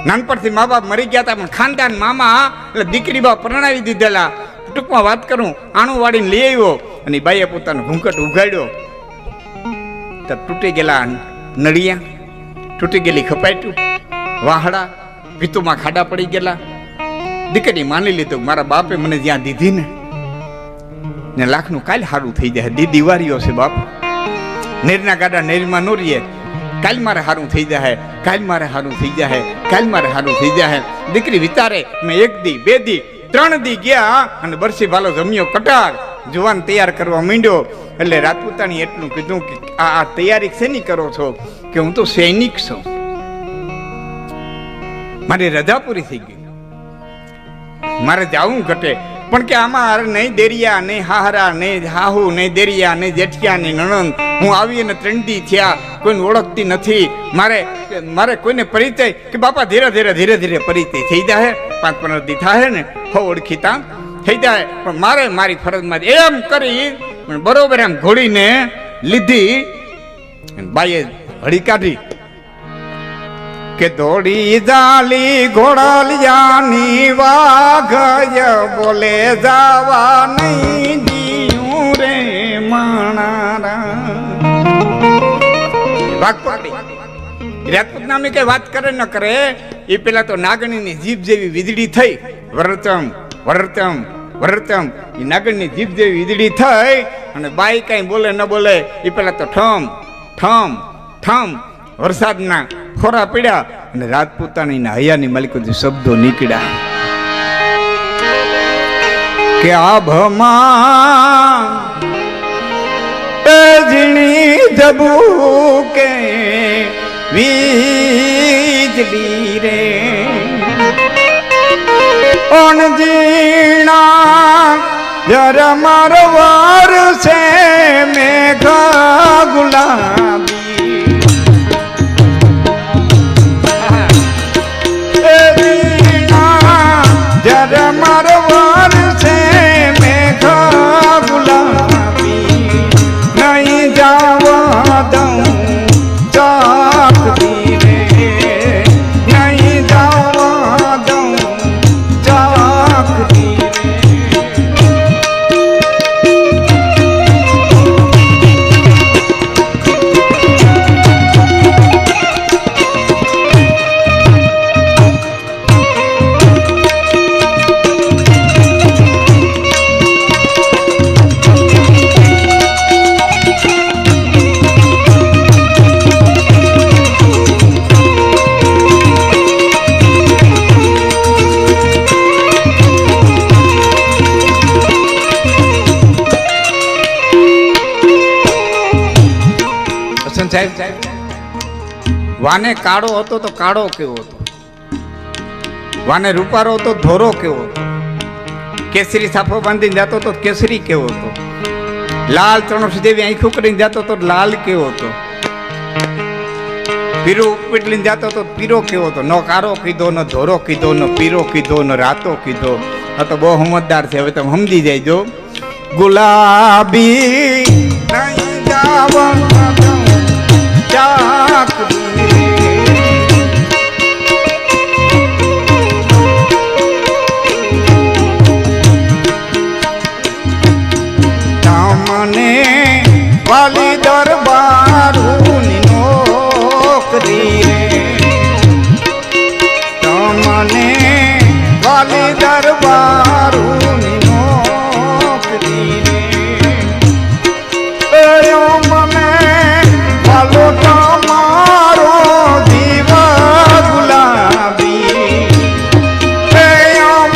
નાનપણથી મા બાપ મરી ગયા હતા, પણ ખાનદાન મામા એટલે દીકરી બા પરણાવી દીધેલા. ટૂંકમાં વાત કરું, આણું વાળીને લઈ આવ્યો અને બાઈએ પોતાનો ઘૂંઘટ ઉઘાડ્યો તો તૂટી ગયેલા નળિયા, તૂટી ગયેલી ખપાટ્યું, વાહડા ભીતુમાં ખાડા પડી ગયેલા. દીકરી માની લીધું મારા બાપે મને જ્યાં દીધી ને લાખનું કાલ સારું થઈ જાય. દિવાળીઓ છે બાપ, નેરના ગાડા નેરમાં નો રહીએ. કાલ મારે સારું થઈ જાય, કાલ મારે સારું થઈ જાય, કાલ મારે સારું થઈ જાય. દીકરી વિચારે. મેં 1 દી 2 દી 3 દી ગયા અને બરસી ભાલો જમ્યો કટાર, જુવાન તૈયાર કરવા માંડ્યો. એટલે રાજપૂતાણી એટલું કીધું કે આ તૈયારી શેની કરો છો? કે હું તો સૈનિક છું, મારી રજા પૂરી થઈ ગઈ, મારે જાવું ઘટે. પણ કે આમાં નહીં દેરિયા, નહીં હાહરા, નહીં હાહુ, નહીં દેરિયા, નહીં જેઠિયા, નહીં નણંદ. હું આવી અને 3 દી થયા, કોઈને ઓળખતી નથી. મારે કોઈને પરિચય કે બાપા ધીરે ધીરે પરિચય થઈ જાય. 5-15 દી થાય ને હો ઓળખીતા થઈ જાય. પણ મારે મારી ફરજમાં એમ કરી બરોબર એમ ઘોડીને લીધી. બાઈએ હળી કાઢી કે દોડી જાલી ઘોડલિયાની વાઘય બોલે જાવા નહીં જીયું રે માણારા. વાઘ પકડી રાજપૂત નામની કઈ વાત કરે ન કરે એ પેલા તો નાગણીની જીભ જેવી વીજળી થઈ. વરતમ વરતમ વરતમ એ નાગણની જીભ જેવી વીજળી થઈ અને બાઈ કઈ બોલે ન બોલે એ પેલા તો ઠમ ઠમ ઠમ વરસાદના ખોરા પીડ્યા અને રાજપૂતાણીના હૈયાની માલિકોથી શબ્દો નીકળ્યા કે આભમાં ઝીણી ધબૂકે વીજળી રે અણજીણા જરા મારો વાર છે મેઘા ગુલાબી જરા મારો વાર છે મેઘા ગુલાબી નહીં જાવા દઉં ચાકતી રે નહીં જાવા દઉં ચાકતી વાને કાળો હતો તો કાળો કેવો હતો, વાને રૂપારો હતો ધોરો કેવો હતો, કેસરી સાફો બાંધીને જતો તો કેસરી કેવો હતો, લાલ ચણોસ જેવી આંખો કરીને જતો તો લાલ કેવો હતો, પીરો પીટલીને જતો તો પીરો કેવો હતો. ન કારો કીધો, ન ધોરો કીધો, ન પીરો કીધો, ન રાતો કીધો. આ તો બહુ સમજદાર છે, હવે તમે સમજી જાયજો. ગુલાબી નહીં જાવા મને વાલી દરબારની નોકરી રે તમને વાલી દરબારની નોકરી રે મને વાલો તમારો દીવા ગુલાબી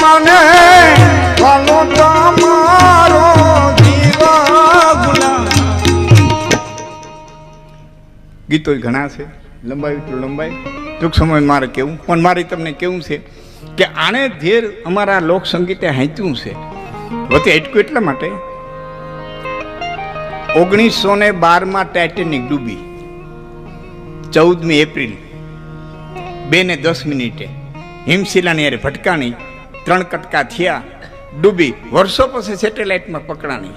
મને વાલો તમારો ગીતો ઘણા છે, લંબાવી તો લંબાઈ, ટૂંક સમય મારે કેવું. પણ મારે તમને કેવું છે કે આણે ધેર અમારા લોકસંગીતે હાંચ્યું છે. વચ્ચે એટલું એટલા માટે 1912 ટાઇટેનિક ડૂબી, 14મી એપ્રિલ 2:10 હિમશિલાની યારે ભટકાણી, 3 કટકા થયા, ડૂબી. વર્ષો પછી સેટેલાઇટમાં પકડાણી,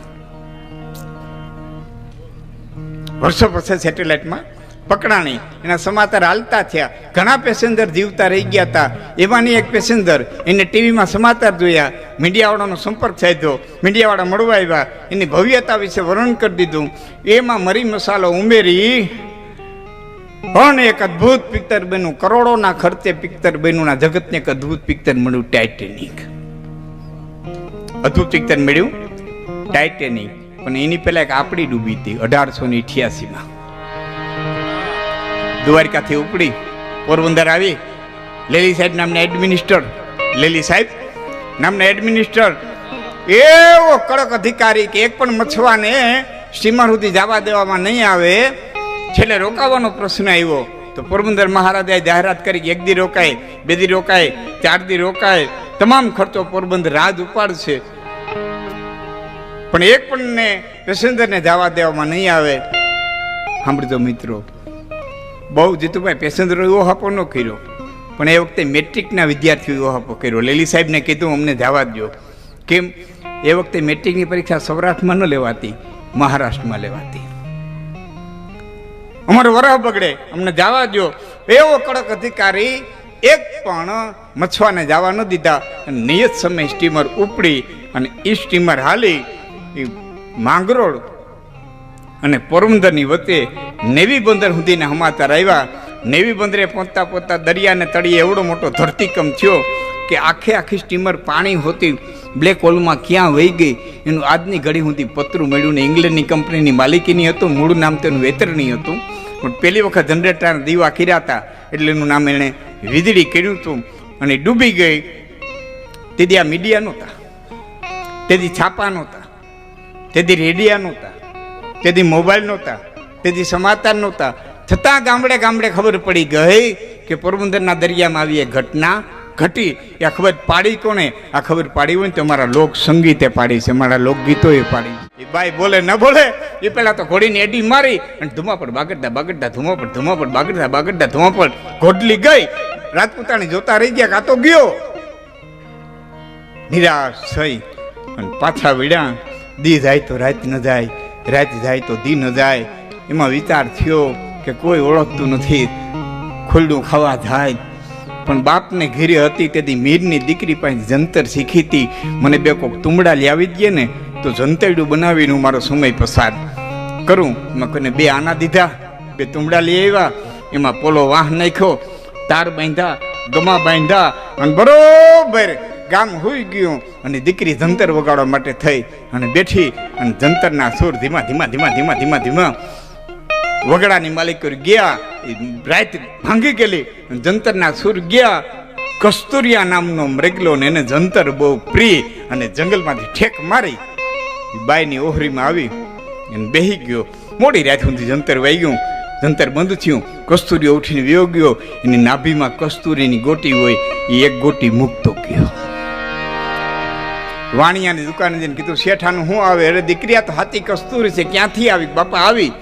વર્ષો પછી સેટેલાઇટમાં પકડાણી, એના સમાચાર હાલતા થયા. ઘણા પેસેન્જર જીવતા રહી ગયા હતા. એમાંની એક પેસેન્જર એને ટીવીમાં સમાચાર જોયા, મીડિયાવાળાનો સંપર્ક સાધ્યો, મીડિયાવાળા મળવા આવ્યા, એની ભવ્યતા વિશે વર્ણન કરી દીધું. એમાં મરી મસાલો ઉમેરી પણ એક અદ્ભુત પિક્ચર બન્યું, કરોડોના ખર્ચે પિક્ચર બન્યું. જગતને એક અદ્ભુત પિક્ચર મળ્યું, ટાઇટેનિક. અદ્ભુત પિક્ચર મળ્યું ટાઇટેનિક. પણ એની પહેલા એક આપણી ડૂબી હતી 1888માં. દ્વારકાથી ઉપડી પોરબંદર આવી. લેલી સાહેબ નામના એડમિનિસ્ટર, લેલી સાહેબ નામના એડમિનિસ્ટર એવો કડક અધિકારી કે એક પણ મછવાને સ્ટીમર સુધી જવા દેવામાં નહીં આવે. છેલ્લે રોકાવાનો પ્રશ્ન આવ્યો તો પોરબંદર મહારાજાએ જાહેરાત કરી કે 1 દી રોકાય, 2 દી રોકાય, 4 દી રોકાય, તમામ ખર્ચો પોરબંદર રાજ ઉપાડશે. પણ એક પણ ને પેસેન્જરને જવા દેવામાં નહીં આવે. સાંભળજો મિત્રો, બહુ જીતુભાઈ પેસેન્જરો એવો હાપો ન કર્યો, પણ એ વખતે મેટ્રિકના વિદ્યાર્થીઓ એવો હાપો કર્યો. લેલી સાહેબને કીધું અમને જવા દો. કેમ? એ વખતે મેટ્રિકની પરીક્ષા સૌરાષ્ટ્રમાં ન લેવાતી, મહારાષ્ટ્રમાં લેવાતી. અમારો વરહ બગડે, અમને જવા દો. એવો કડક અધિકારી એક પણ મછવાને જવા ન દીધા. નિયત સમય સ્ટીમર ઉપડી અને એ સ્ટીમર હાલી માંગરોળ અને પોરબંદરની વચ્ચે નેવી બંદર સુધીના સમાચાર આવ્યા. નેવી બંદરે પહોંચતા પહોંચતા દરિયાને તળિયે એવડો મોટો ધરતીકંપ થયો કે આખી સ્ટીમર પાણી હોતી બ્લેક હોલમાં ક્યાં વહી ગઈ એનું આજની ઘડી સુધી પતરું મળ્યું ને. ઇંગ્લેન્ડની કંપનીની માલિકીની હતું, મૂળ નામ તેનું વેતરણી હતું, પણ પહેલી વખત જનરેટરના દીવા કર્યા હતા એટલે એનું નામ એણે વીજળી કર્યું હતું અને ડૂબી ગઈ. તેથી આ મીડિયા નહોતા, તેથી છાપા નહોતા, તેથી રેડિયા નહોતા, તેથી મોબાઈલ નહોતા, તેથી સમાચાર નહોતા. છતાં ગામડે ગામડે ખબર પડી ગઈ કે પોરબંદરના દરિયામાં આવી એક ઘટના ઘટી. આ ખબર પાડી કોને? આ ખબર પાડી હોય ને તો અમારા લોક સંગીતે પાડી છે, અમારા લોકગીતોએ પાડી. એ બાઈ બોલે ન બોલે એ પહેલા તો ઘોડીને એડી મારી અને ધુમા પર બાગડતા બાગડતા ધુમા પર બાગડતા બાગડતા ધુમા પર ઘોડલી ગઈ. રાજપૂતાણી જોતા રહી ગયા, કાતો ગયો. નિરાશ થઈ અને પાછા વળ્યા. દી જાય તો રાત ન જાય, રાત જાય તો દી ન જાય. એમાં વિચાર થયો કે કોઈ ઓળખતું નથી, ખોલડું ખાવા જાય. પણ બાપને ઘેરે હતી તેથી મીરની દીકરી પાસે જંતર શીખી હતી. મને બે કોક તુંબડા લાવી દઈએ ને તો જંતરડું બનાવીને હું મારો સમય પસાર કરું. મેં કોઈને 2 આના દીધા, 2 તુંબડા લઈ આવ્યા. એમાં પોલો વાહ નાખ્યો, તાર બાંધ્યા, ગમા બાંધ્યા અને બરોબર ગામ હોઈ ગયું. અને દીકરી જંતર વગાડવા માટે થઈ અને બેઠી અને જંતરના સુર ધીમા ધીમા ધીમા ધીમા ધીમા ધીમા વગડાની માલિક ગયા. રાત ભાંગી ગયેલી, જંતરના સુર ગયા. કસ્તુરિયા નામનો મૃગલો ને એને જંતર બહુ પ્રિય અને જંગલમાંથી ઠેક મારી બાઈની ઓહરીમાં આવી અને બેહી ગયો. મોડી રાત સુધી જંતર વાઈ ગયું, જંતર બંધ થયું. કસ્તુરીઓ ઉઠીને વયો ગયો. એની નાભીમાં કસ્તુરીની ગોટી હોય, એ એક ગોટી મૂકતો ગયો. વાણિયાની દુકાને જઈને કીધું શેઠાનું શું આવે? અરે દીકરી આ તો હાથી કસ્તુરી છે. ક્યાંથી આવી? બાપા આવી.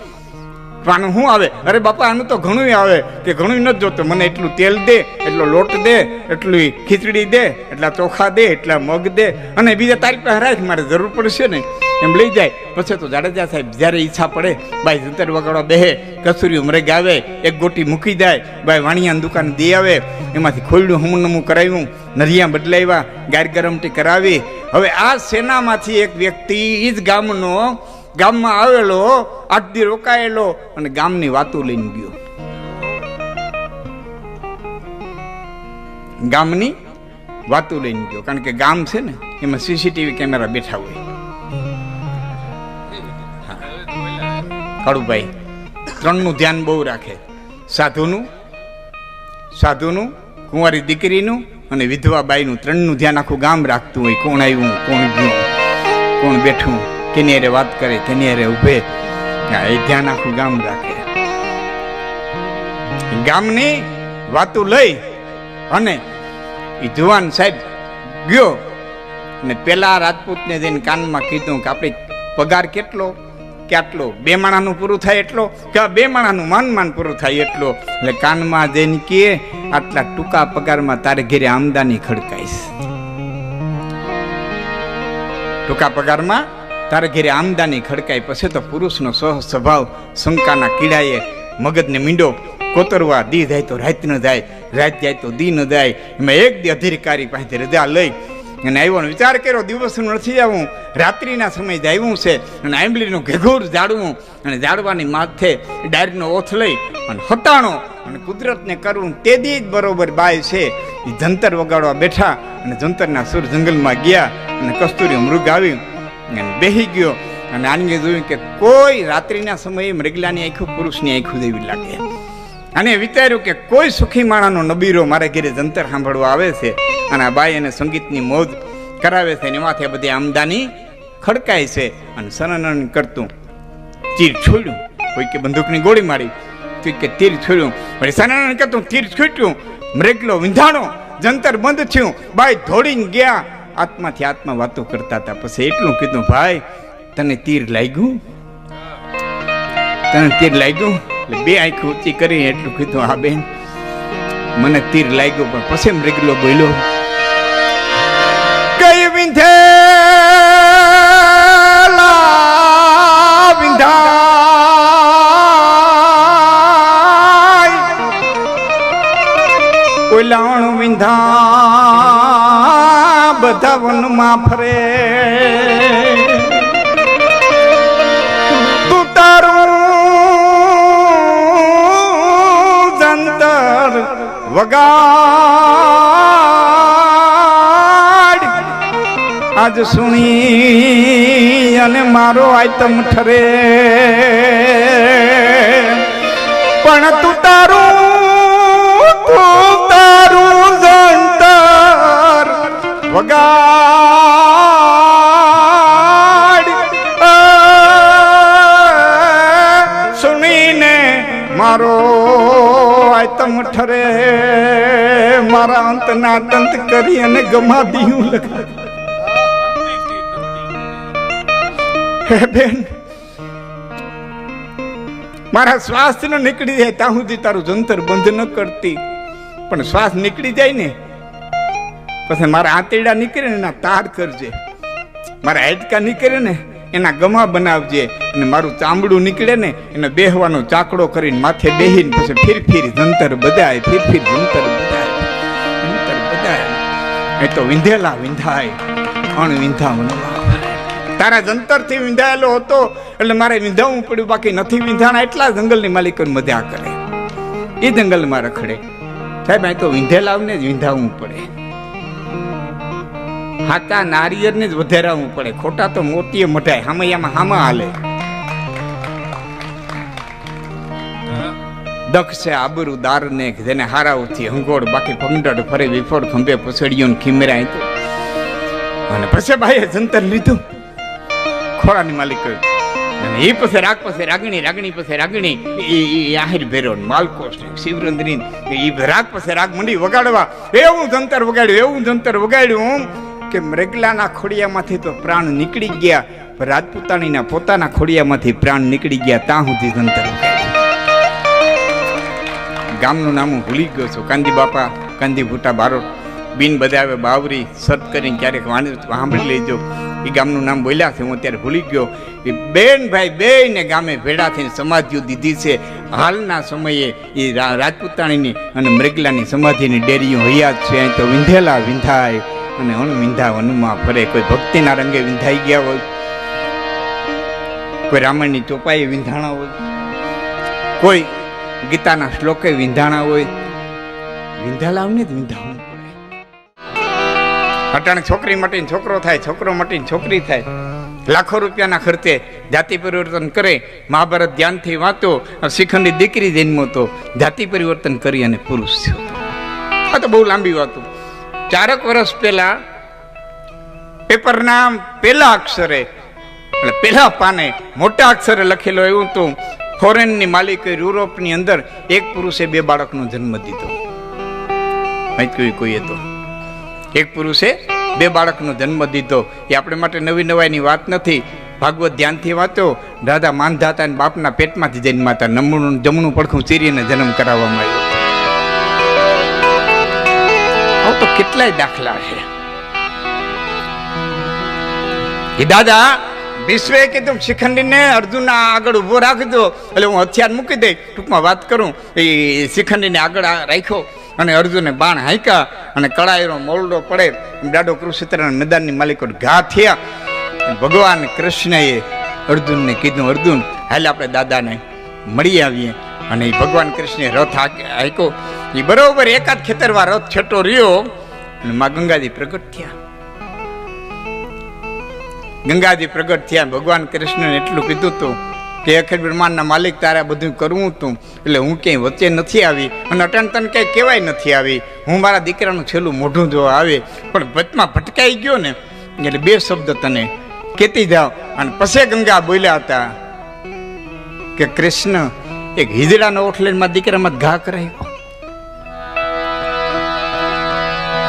આનું શું આવે? અરે બાપા આનું તો ઘણું આવે. કે ઘણું નથી જોતો, મને એટલું તેલ દે, એટલો લોટ દે, એટલી ખીચડી દે, એટલા ચોખા દે, એટલા મગ દે, અને બીજા તારીખ પાસે રાખ, મારે જરૂર પડશે ને. એમ લઈ જાય. પછી તો જાડેજા સાહેબ જ્યારે ઈચ્છા પડે બાઈ જંતર વગાડવા બેહે, કસુરી મરેગ આવે, એક ગોટી મૂકી જાય, બાઈ વાણિયાની દુકાન દે આવે. એમાંથી ખોયડું હમુનમું કરાવ્યું, નરિયા બદલાવ્યા, ગાર ગરમટી કરાવી. હવે આ સેનામાંથી એક વ્યક્તિ એ જ ગામમાં આવેલો, 8 દી રોકાયેલો અને ગામની વાતો લઈને ગયો. ગામની વાતો લઈને ગયો. કારણ કે ગામ છે ને એમાં સીસીટીવી કેમેરા બેઠા હોય. કાળુભાઈ 3નું ધ્યાન બહુ રાખે, સાધુનું, કુંવારી દીકરીનું અને વિધવા બાઈનું. 3નું ધ્યાન આખું ગામ રાખતું હોય. કોણ આવ્યું, કોણ ગયું, કોણ બેઠું, કેની હારે વાત કરે, કેની હારે ઉભે, એ ધ્યાન આખું ગામ રાખે. ગામની વાતો લઈ અને એ જુવાન સાહેબ ગયો અને પેલા રાજપૂતને જઈને કાનમાં કીધું કે આપણે પગાર કેટલો કે આટલો? 2 માણાનું પૂરું થાય એટલો કે 2 માણાનું માન પૂરું થાય એટલો. એટલે કાનમાં જઈને કે આટલા ટૂંકા પગારમાં તારે ઘેરે આમદાની ખડકાઈશ. ટૂંકા પગારમાં તારે ઘેરે આમદાની ખડકાય. પછી તો પુરુષનો સ્વભાવ શંકાના કીડાએ મગજને મીંડો કોતરવા, દી જાય તો રાત ન જાય, રાત જાય તો દી ન જાય. એમાં એક દી અધિકારી પાસે રજા લઈ અને આવ્યો ને વિચાર કર્યો દિવસનું નથી આવું, રાત્રિના સમય જ આવ્યું છે અને આંબલીનું ઘેઘૂર ઝાડવું અને ઝાડવાની માથે ડાયરીનો ઓથ લઈ અને હતાણો અને કુદરતને કરવું. તે દી જ બરોબર બાય છે એ જંતર વગાડવા બેઠા અને જંતરના સુર જંગલમાં ગયા અને કસ્તુરી મૃગ આવ્યું અને બેહી ગયો અને આને જોયું કે કોઈ રાત્રિના સમયે મૃગલાની આંખું પુરુષની આંખું જેવી લાગે. અને વિચાર્યું કે કોઈ સુખી માણાનો નબીરો મારે ઘરે જંતર સાંભળવા આવે છે અને આ બાઈ અને સંગીતની મોજ કરાવે છે અને એમાંથી બધી આમદાની ખડકાય છે. અને સનન કરતું તીર છોડ્યું, કોઈ કે બંદૂકની ગોળી મારી, કોઈ કે તીર છોડ્યું, પછી સનન કરતું તીર છૂટ્યું, મૃગલો વિંધાણો, જંતર બંધ થયું, બાઈ દોડીને ગયા. આત્માથી આત્મા વાતો કરતા હતા. પછી એટલું કીધું, ભાઈ તને તીર લાગ્યું, તને તીર લાગ્યું? એટલે બે આંખો ઊંચી કરી એટલું કીધું, હા બેન મને તીર લાગ્યું. પણ પછી મૃગલો બોલ્યો, કઈ વિંધે વિંધાય ઓલાણ વિંધા બધા વનમાં ફરે, તું તારું જંતર વગાડ આજ સુણી અને મારો આઈટમ ઠરે. પણ તું તારું જંતર વગાડ સુણીને મારો આઈટમ ઠરે. મારા અંતના દંત કરી અને ગમા દીયું લખા. હે બેન, મારા શ્વાસ ન નીકળી જાય ત્યાં સુધી તારું જંતર બંધ ન કરતી. પણ શ્વાસ નીકળી જાય ને પછી મારા આંતરડા નીકળે ને એના તાર કરજે, મારા હાડકા નીકળે ને એના ગમા બનાવજે, અને મારું ચામડું નીકળે ને એને બેહવાનો ચાકડો કરીને માથે બેહીને પછી ફીર જંતર બધાય, ફીર જંતર બધાય, જંતર બધાય. એ તો વિંધેલા વિંધાય અણ વિંધા મનવા. તારા જંતરથી વિંધાયેલો હતો એટલે મારે વિંધાવું પડ્યું, બાકી નથી વિંધાણા. એટલા જંગલની માલિકો મજા કરે, એ જંગલમાં રખડે. સાહેબ અહીં તો વિંધેલાને જ વિંધાવવું પડે, હાચા નારિયેળને જ વધારાવવું પડે, ખોટા તો મોતીએ મઢાય, હામૈયામાં હામા હાલે. દક્ષ છે આબરૂ દારને જેને હારાઓથી હંગોળ, બાકી ભંડળ ફરે વિફોડ ખંભે પસડ્યું ખીમરાય તો. અને પછી ભાઈએ જંતર લીધું ખોરાની માલિક, અને એ પછી રાગ પછી રાગણી, રાગણી પછી રાગણી, એ આહિર ભેરો માલકોશ શિવરંદ્રી એ રાગ પછી રાગ મંડી વગાડવા. એવું જંતર વગાડ્યું, એવું જંતર વગાડ્યું કે મૃગલાના ખોડિયામાંથી તો પ્રાણ નીકળી ગયા, રાજપૂતાણીના પોતાના ખોડિયામાંથી પ્રાણ નીકળી ગયા. ત્યાં સુધી જંતર વગાડ્યું. ગામનું નામ હું ભૂલી ગયો છું, કાંદી બાપા, કાંદી ભૂટા બારોટ, બિન બધાવે બાવરી સત કરીને ક્યારેક સાંભળી લેજો. એ ગામનું નામ બોલ્યા છે, હું અત્યારે ભૂલી ગયો. એ બેન ભાઈ બે ને ગામે ભેડા થઈને સમાધિઓ દીધી છે. હાલના સમયે એ રાજપૂતાણીની અને મૃગલાની સમાધિની ડેરીઓ હયાત છે. અહીં તો વિંધેલા વિંધાય અને અણ વિંધા વનમાં ફરે. કોઈ ભક્તિના રંગે વિંધાઈ ગયા હોય, કોઈ રામાયણની ચોપાઈએ વિંધાણા હોય, કોઈ ગીતાના શ્લોકે વિંધાણા હોય. વિંધાલાવને જ વિંધાવું પડે. અટાણે છોકરી મટીને છોકરો થાય, છોકરો મટીને છોકરી થાય. લાખો રૂપિયાના ખર્ચે જાતિ પરિવર્તન કરે. મહાભારત ધ્યાનથી વાંચો. શિખંડની દીકરી જન્મો તો જાતિ પરિવર્તન કરી અને પુરુષ થયો. આ તો બહુ લાંબી વાતો. 4 વર્ષ પહેલા પેપરના પહેલા અક્ષરે એટલે પહેલા પાને મોટા અક્ષરે લખેલો એવું તો ફોરેનની માલિકે યુરોપની અંદર એક પુરુષે 2 બાળકનો જન્મ દીધો. કોઈએ તો એક પુરુષે 2 બાળકનો જન્મ દીધો. એ આપણે માટે નવી નવાઈની વાત નથી. ભાગવત ધ્યાનથી વાંચો. દાદા માનધાતા અને બાપના પેટમાંથી જન્માતા, જમણું પડખું ચીરીને જન્મ કરાવવામાં આવ્યો. આવું તો કેટલાય દાખલા છે. એ દાદા વિશ્વે કીધું શિખંડીને અર્જુનના આગળ ઊભો રાખજો, એટલે હું હથિયાર મૂકી દઈ. ટૂંકમાં વાત કરું, એ શિખંડીને આગળ રાખ્યો અને અર્જુને બાણ હાંક્યા અને કળાઈનો મોરડો પડે. દાડો કુરુક્ષેત્રના મેદાનની માલિકો ઘા થયા. ભગવાન કૃષ્ણએ અર્જુનને કીધું, અર્જુન હાલ આપણે દાદાને મળી આવીએ. અને એ ભગવાન કૃષ્ણે રથ હાંક્યો. એ બરોબર એકાદ ખેતરમાં રથ છેટો રહ્યો અને માં ગંગાજી પ્રગટ થયા. ગંગાજી પ્રગટ થયા. ભગવાન કૃષ્ણને એટલું કીધું હતું કે અખિલ બ્રહ્માંડના માલિક તારે બધું કરવું હતું, એટલે હું ક્યાંય વચ્ચે નથી આવી અને અટણ તને કંઈ કહેવાય નથી આવી. હું મારા દીકરાનું છેલ્લું મોઢું જોવા આવે, પણ વચમાં ભટકાઈ ગયો ને એટલે બે શબ્દ તને કહેતી જાઓ. અને પછી ગંગા બોલ્યા હતા કે કૃષ્ણ એક હિજડાનો ઓઠ લઈને મારા દીકરામાં ઘા કરાયો.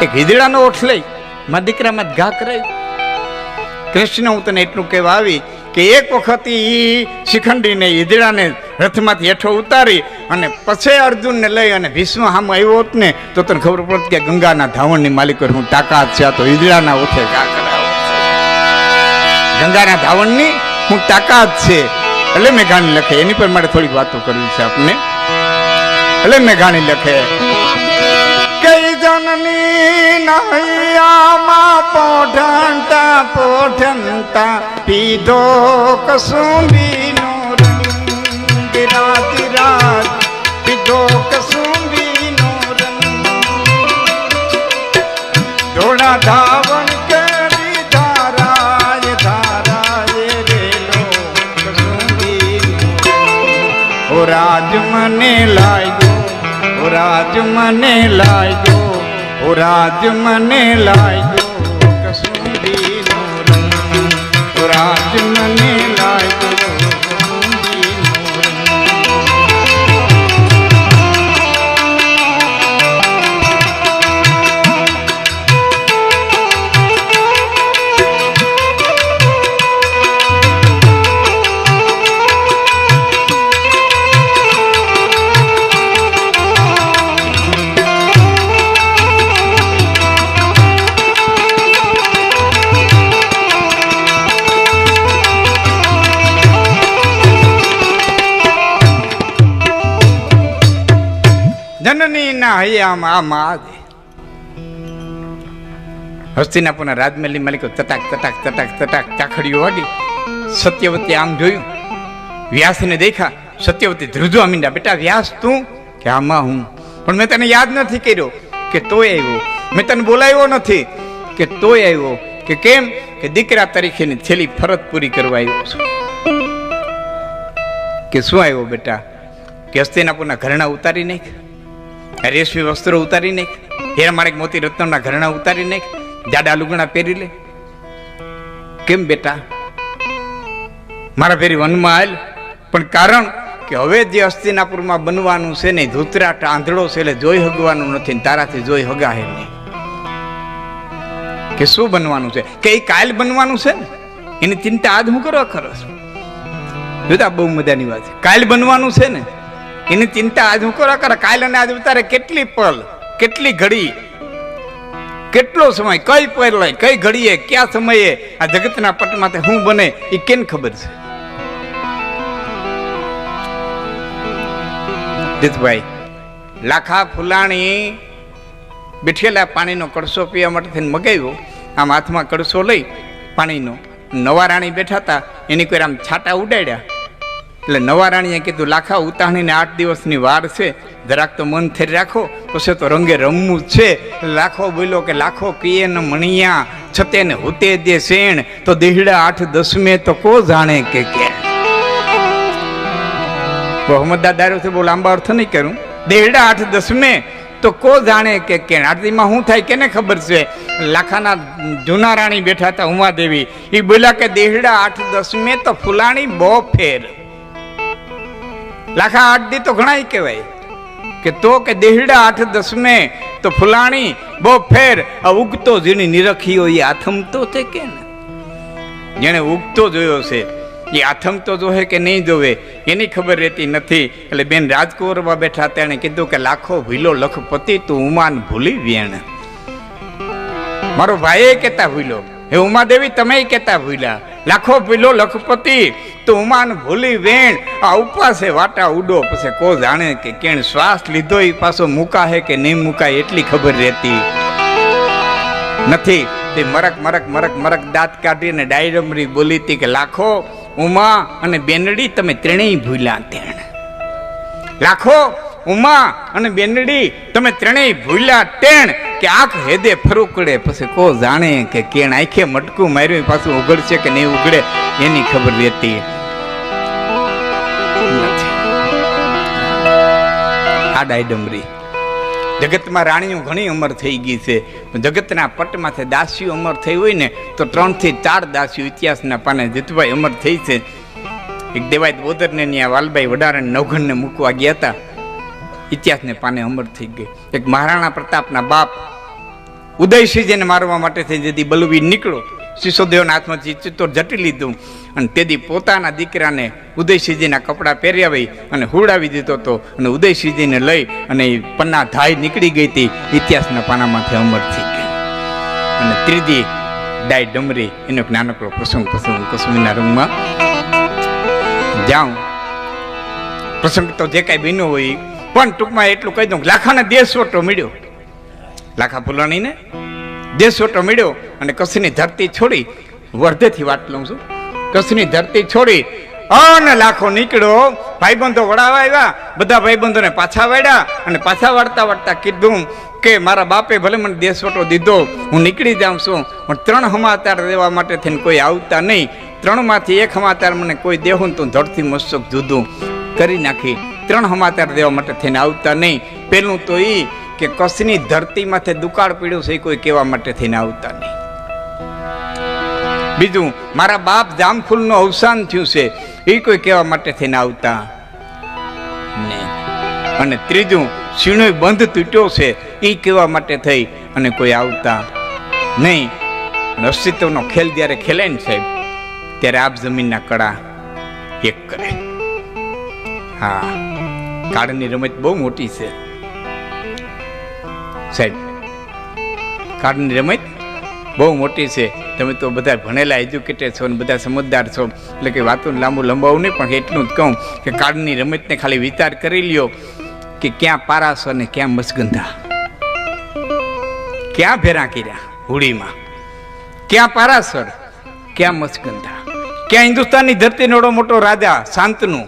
એક હિજડાનો ઓઠ લઈ મારા દીકરામાં ઘા કરાયો. કૃષ્ણ હું તને એટલું કહેવા આવી કે એક વખત શિખંડીને ઈદડાને રથમાંથી હેઠો ઉતારી અને પછી અર્જુનને લઈ અને ભીષ્મ સામે આવ્યો હોત ને તો તને ખબર પડત કે ગંગાના ધાવણની માલિક હું તાકાત છે. આ તો ઈદડાના ઓઠે ઘા કરાવો. ગંગાના ધાવણની હું તાકાત છે. એટલે મેં ગાણી લખે, એની પર મારે થોડીક વાતો કરવી છે આપને. એટલે મેં ગાણી લખે, કઈ જનની નૈયામાં પોઢંતા પોઢંતા પીધો કસુંબીનો રંગ. રાત રાત પીધો કસુંબીનો રંગ. ધોળા ધાવણ કરી ધારાય ધારાય રેલો કસુંબીનો રંગ. ઓ રાજ મને લાગ્યો, ઓ રાજ મને લાગ્યો, ઓ રાજ મને લાગ્યો કસુંબીનો રંગ. ઓ રાજ મને લાગ્યો કસુંબીનો રંગ. જનની ના હૈયામાં આ મા દે. હસ્તિનાપુરના રાજમહેલની માલિકો તટાક તટાક તટાક તટાક ચાખડીઓ વાગી. સત્યવતી આમ જોયું, વ્યાસને દેખા. સત્યવતી ધ્રુજવા મીંડા, બેટા વ્યાસ તું? કે આમાં હું, પણ મેં તને યાદ નથી કર્યો. કે તોય આવ્યો. મેં તને બોલાવ્યો નથી. કે તોય આવ્યો. કે કેમ? કે દીકરા તરીકેની છેલ્લી ફરજ પૂરી કરવા આવ્યો છું. કે શું આવ્યો બેટા? કે હસ્તિનાપુરના ઘરેણા ઉતારી નાખ, રેશમી વસ્ત્રો ઉતારી નાખ, હીરા માણેક મોતી રત્નના ઘરેણા ઉતારી નાખ, જાડા લુગણા પહેરી લે. કેમ બેટા? મારા ફેરી વનમાં આવેલ, પણ કારણ કે હવે જે હસ્તિનાપુરમાં બનવાનું છે ને ધૂતરાટ આંધળો છે, એટલે જોઈ હગવાનું નથી, તારાથી જોઈ હગાહે નહીં. કે શું બનવાનું છે? કે એ કાલ બનવાનું છે ને, એની ચિંતા આજ હું કરવા ખરો છું. જોતા બહુ મજાની વાત છે. કાલ બનવાનું છે ને એની ચિંતા આજ હું કરવા કરે. કાલ અને આજ ઉતારે કેટલી પલ, કેટલી ઘડી, કેટલો સમય, કઈ પહેલાય કઈ ઘડીએ ક્યાં સમયે આ જગતના પટમાં શું બને એ કેને ખબર છે? જીતભાઈ લાખા ફુલાણી બેઠેલા પાણીનો કળશો પીવા માટે થઈને મગાવ્યો. આમ હાથમાં કળશો લઈ પાણીનો. નવા રાણી બેઠા હતા, એની કોઈ આમ છાટા ઉડાડ્યા. એટલે નવા રાણીએ કીધું, લાખા ઉતાણીને 8 દિવસની વાર છે, જરાક તો મન થઈ રાખો, પછી તો રંગે રમવું છે. લાખો બોલ્યો કે લાખો કીએ ન મણિયા છતે ને હોતે દે શેણ, તો દેહડા 8-10 તો કો જાણે કે મોહમ્મદ દાદારો થી બહુ લાંબા અર્થ નહીં કરું. દેહડા 8-10 તો કો જાણે કે કેણ. આરતીમાં શું થાય કેને ખબર છે? લાખાના જૂના રાણી બેઠા હતા ઉમાદેવી, એ બોલ્યા કે દેહડા 8-10 તો ફુલાણી બહુ ફેર. લાખા 8 દી તો ઘણા કહેવાય. કે તો કે દેહડા 8-10 તો ફુલાણી બહુ ફેર. આ ઉગતો જેની નિરખીઓ એ આથમતો છે કે ને, જેને ઉગતો જોયો છે એ આથમતો જોહે કે નહીં જોવે એની ખબર રહેતી નથી. એટલે બેન રાજકુંવરમાં બેઠા તેણે કીધું કે લાખો ભૂલો લખપતિ તું ઉમાન ભૂલી વેણ. મારો ભાઈ કહેતા ભૂલો, હે ઉમાદેવી તમે કહેતા ભૂલ્યા. લાખો પીલો લખપતિ તો ઉમાન ભૂલી વેણ આ ઉપાસે વાટા ઉડો પછી કો જાણે કે કેણ શ્વાસ લીધો એ પાછો મૂકા હે કે નહીં મુકાય એટલી ખબર રહેતી નથી. તે મરક મરક મરક મરક દાંત કાઢીને ડાયરમરી બોલી હતી કે લાખો ઉમા અને બેનડી તમે ત્રણેય ભૂલ્યા તેણ. લાખો ઉમા અને બેનડી તમે ત્રણેય ભૂલ્યા તેણ કે આંખ હેદે ફરુકડે પછી કો જાણે કે કેણ આંખે મટકું માર્યું પાછું ઉઘડશે કે નહીં ઉઘડે એની ખબર રહેતી આ ડાયડમરી. જગતમાં રાણીઓ ઘણી અમર થઈ ગઈ છે. જગતના પટમાંથી દાસીઓ અમર થઈ હોય ને તો 3 થી 4 દાસીઓ ઇતિહાસના પાને જીતભાઈ અમર થઈ છે. એક દેવાયત બોદરને ત્યાં વાલભાઈ વડારાને નવઘણને મૂકવા ગયા હતા, ઇતિહાસને પાને અમર થઈ ગઈ. એક મહારાણા પ્રતાપના બાપ ઉદયસિંહજીને મારવા માટે થઈ જેથી બલવીર નીકળો, શિશોદેવના હાથમાંથી ચિત્તોર જટી લીધું અને તેથી પોતાના દીકરાને ઉદયસિંહજીના કપડાં પહેરાવી અને હુડાવી દીધો હતો અને ઉદયસિંહજીને લઈ અને પન્ના ધાઈ નીકળી ગઈ હતી. ઇતિહાસના પાનામાંથી અમર થઈ ગઈ. અને ત્રીજી ડાય ડમરી એનો એક નાનકડો પ્રસંગ પછી હું કશ્મીરના રંગમાં જાઉં. પ્રસંગ તો જે કાંઈ બન્યો હોય પણ ટૂંકમાં એટલું કહી દઉં, લાખાને દેશવટો મળ્યો, લાખા ફુલાણીને દેશવટો મળ્યો અને કચ્છની ધરતી છોડી, વર્ધેથી વાત લઉં છું, કચ્છની ધરતી છોડી અને લાખો નીકળ્યો. ભાઈબંધો વડાવા આવ્યા, બધા ભાઈબંધોને પાછા વાળ્યા અને પાછા વાળતા વાળતા કીધું કે મારા બાપે ભલે મને દેશવટો દીધો, હું નીકળી જાઉં છું, પણ 3 સમાચાર દેવા માટે થઈને કોઈ આવતા નહીં. 3માંથી 1 સમાચાર મને કોઈ દેવું તો ધરતી મસ્તક જુદું કરી નાખી. 3 સમાચાર દેવા માટે થઈને આવતા નહીં. પેલું તો એ કે કચ્છની ધરતીમાંથી દુકાળ પીડ્યું છે એ કોઈ કહેવા માટે થઈને આવતા નહીં. બીજું, મારા બાપ જામફૂલનું અવસાન થયું છે એ કોઈ કહેવા માટે થઈને આવતા નહીં. અને ત્રીજું, શીણોય બંધ તૂટ્યો છે એ કહેવા માટે થઈ અને કોઈ આવતા નહીં. અસ્તિત્વનો ખેલ જ્યારે ખેલાય ને સાહેબ, ત્યારે આપ જમીનના કડા એક કરે. હા, કાળની રમત બહુ મોટી છે સાહેબ, કાળની રમત બહુ મોટી છે. તમે તો બધા ભણેલા એજ્યુકેટેડ છો ને બધા સમજદાર છો એટલે કે વાતો લાંબુ લંબાવું નહીં, પણ એટલું જ કહું કે કાળની રમતને ખાલી વિચાર કરી લ્યો કે ક્યાં પારાસર ને ક્યાં મસગંધા, ક્યાં ભેરા કર્યા હોળીમાં, ક્યાં પારાસર ક્યાં મસગંધા, ક્યાં હિન્દુસ્તાનની ધરતી નોડો મોટો રાજા શાંતનુ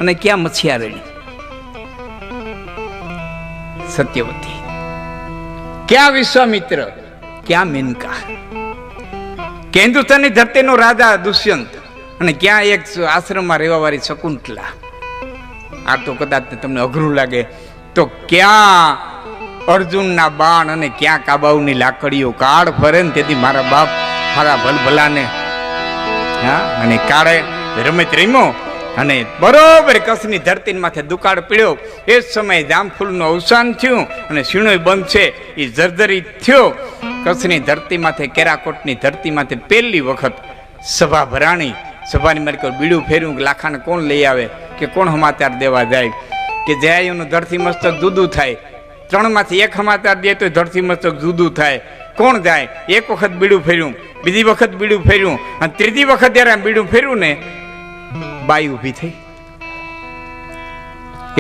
અને ક્યાં મછિયારણી સત્યવતી, ક્યાં વિશ્વામિત્ર ક્યાં મેનકા, કે હિન્દુસ્તાનની ધરતીનો રાજા દુષ્યંત અને ક્યાં એક આશ્રમમાં રહેવા વાળી શકુંતલા. આ તો કદાચ તમને અઘરું લાગે તો ક્યાં અર્જુનના બાણ અને ક્યાં કાબાઉની લાકડીઓ. કાળ ફરે ને તેથી મારા બાપ મારા ભલભલાને હા અને કાળે રમત રમ્યો અને બરોબર કચ્છની ધરતી માથે દુકાળ પીડ્યો. એ જ સમયે જામફૂલનું અવસાન થયું અને શીણોય બંધ છે એ જર્જરિત થયો. કચ્છની ધરતી માથે કેરાકોટની ધરતી માથે પહેલી વખત સભા ભરાણી. સભાની મારી બીડું ફેર્યું કે લાખાને કોણ લઈ આવે, કે કોણ સમાચાર દેવા જાય, કે જયાયુનું ધરતી મસ્તક જુદું થાય. 3માંથી 1 સમાચાર દે તો ધરતી મસ્તક જુદું થાય. કોણ જાય? એક વખત બીડું ફેર્યું, બીજી વખત બીડું ફેર્યું અને ત્રીજી વખત જ્યારે બીડું ફેર્યું ને બાઈ ઊભી થઈ.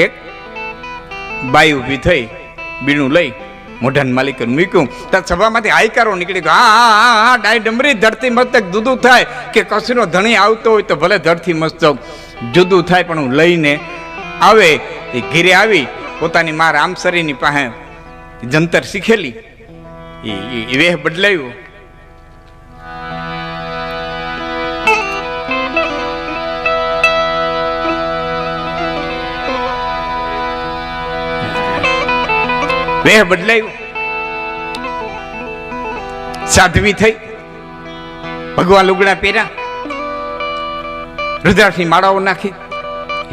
એક બાઈ ઊભી થઈ, બીડું લઈ મોઢાને માલિક મૂક્યું. ત્યાં સભામાંથી હાઈકારો નીકળી ગયો, હા હા હા હા ડાય ડમરી ધરતી મસ્તક જુદું થાય કે કચ્છનો ધણી આવતો હોય તો ભલે ધરતી મસ્તક જુદું થાય પણ હું લઈને આવે. એ ઘીરે આવી પોતાની મા રામસરીની પાસે જંતર શીખેલી એ વેહ બદલાયું. વેહ બદલાયું, સાધ્વી થઈ, ભગવાન લુગડા પહેર્યા, રુદ્રાક્ષની માળાઓ નાખી,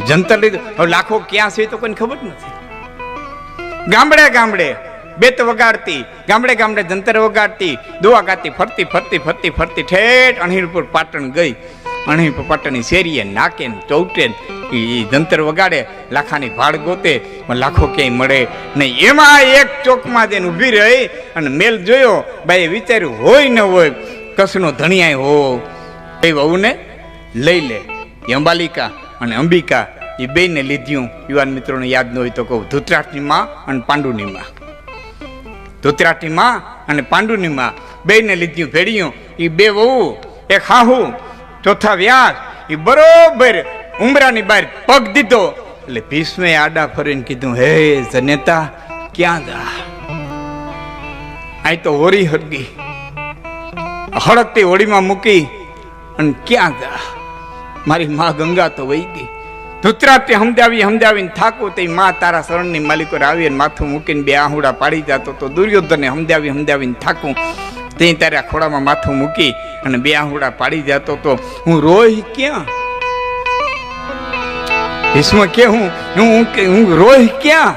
જંતર લીધું. હવે લાખો ક્યાં છે તો કોઈને ખબર નથી. ગામડે ગામડે બેત વગાડતી, ગામડે ગામડે જંતર વગાડતી, દુઆ ગાતી, ફરતી ફરતી ફરતી ફરતી ઠેઠ અણહિરપુર પાટણ ગઈ. અણહિરપુર પાટણની શેરીએ નાકે ચૌટે એ જંતર વગાડે, લાખાની ભાડ ગોતે પણ લાખો ક્યાંય મળે નહીં. એમાં એક ચોકમાં જઈને ઊભી રહી અને મેલ જોયો. બાઈએ વિચાર્યું હોય ન હોય કચ્છનો ધણિયાય હો એ વહુને લઈ લે. અંબાલિકા અને અંબિકા એ બેને લીધ્યું. યુવાન મિત્રોને યાદ ન હોય તો કહું, ધૃતરાષ્ટ્રની માં અને પાંડુની માં. ધૃતરાષ્ટ્રની માં અને પાંડુની માં બેને લીધ્યું ભેળ્યું. એ બે વહુ, એક હાહુ, ચોથા વ્યાસ, એ બરોબર ઉમરાની બહાર પગ દીધો. એટલે ભીષ્મે આડા ફરીને કીધું, હે જનેતા, ક્યાં જા? અહીં તો હોરી હરગી, હળકતી હોળીમાં મૂકી અને ક્યાં જા? મારી માં ગંગા તો વહી ગઈ. ધૃતરાષ્ટ્રે સમજાવીને થાકું તે માં તારા શરણની માલિકો આવી માથું મૂકીને બે આહુડા પાડી જતો તો દુર્યોધને સમજાવીને થાકું તે તારા ખોડામાં માથું મૂકી અને બે આહુડા પાડી જતો તો હું રોય ક્યાં? ભીષ્મ કે હું રોય ક્યાં?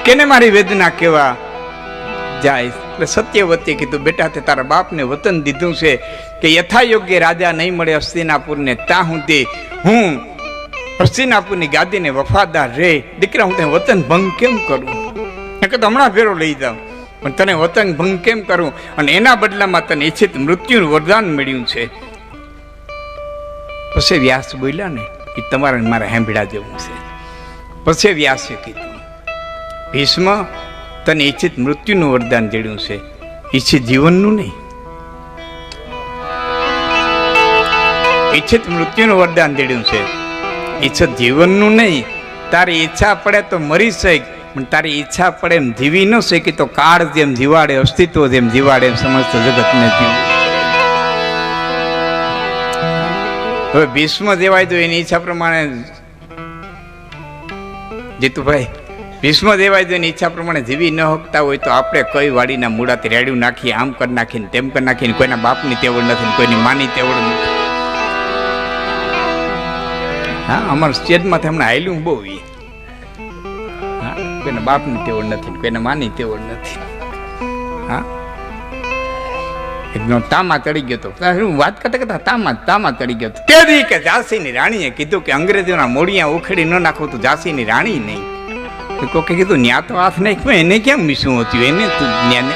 કેને મારી વેદના કેવા જાય? એટલે સત્યવતી કીધું, બેટા તે તારા બાપને વતન દીધું છે કે યથાયોગ્ય રાજા નહીં મળે હસ્તિનાપુરને, ત્યાં સુધી હું હસ્તિનાપુરની ગાદીને વફાદાર રે. દીકરા, હું તને વતન ભંગ કેમ કરું? કે હમણાં ફેરો લઈ જાઉં, પણ તને વતન ભંગ કેમ કરું? અને એના બદલામાં તને ઈચ્છિત મૃત્યુનું વરદાન મળ્યું છે. પછી વ્યાસ બોલ્યા ને, એ તમારે મારે સાંભળ્યા જેવું છે. પછી વ્યાસે કીધું, ભીષ્મ, તને ઈચ્છિત મૃત્યુનું વરદાન જડ્યું છે, ઈચ્છિત જીવનનું નહીં. ઈચ્છિત મૃત્યુનું વરદાન જડ્યું છે, ઈચ્છિત જીવનનું નહીં. તારી ઈચ્છા પડે તો મરી શક, પણ તારી ઈચ્છા પડે એમ જીવી ન શકી તો કાળ જેમ જીવાડે, અસ્તિત્વ જેમ જીવાડે એમ સમસ્ત જગતને જીવ. હવે ભીષ્મ દેવાય તો એની ઈચ્છા પ્રમાણે, જીતુભાઈ, ભીષ્મ દેવાય તો એની ઈચ્છા પ્રમાણે જીવી ન શકતા હોય તો આપણે કઈ વાડીના મૂળાથી રેડ્યું નાખીએ, આમ કરી નાખીને તેમ કરી નાખીને. કોઈના બાપની તેવડ નથી, કોઈની માની તેવડ નથી. હા, અમારા સ્ટેજમાંથી હમણાં હાલ્યું બહુ. હા, કોઈના બાપની તેવડ નથી, કોઈના માની તેવડ નથી. હા, એકદમ તામા ચડી ગયો તો વાત કરતા તામા ચડી ગયો તે દી કે ઝાંસીની રાણીએ કીધું કે અંગ્રેજોના મોડિયા ઉખેડી ન નાખો તો ઝાંસીની રાણી નહીં. કોકે કીધું ન્યા તો હાથ નાખ્યો, એને કેમ મીસું હતું? એને તું ન્યાને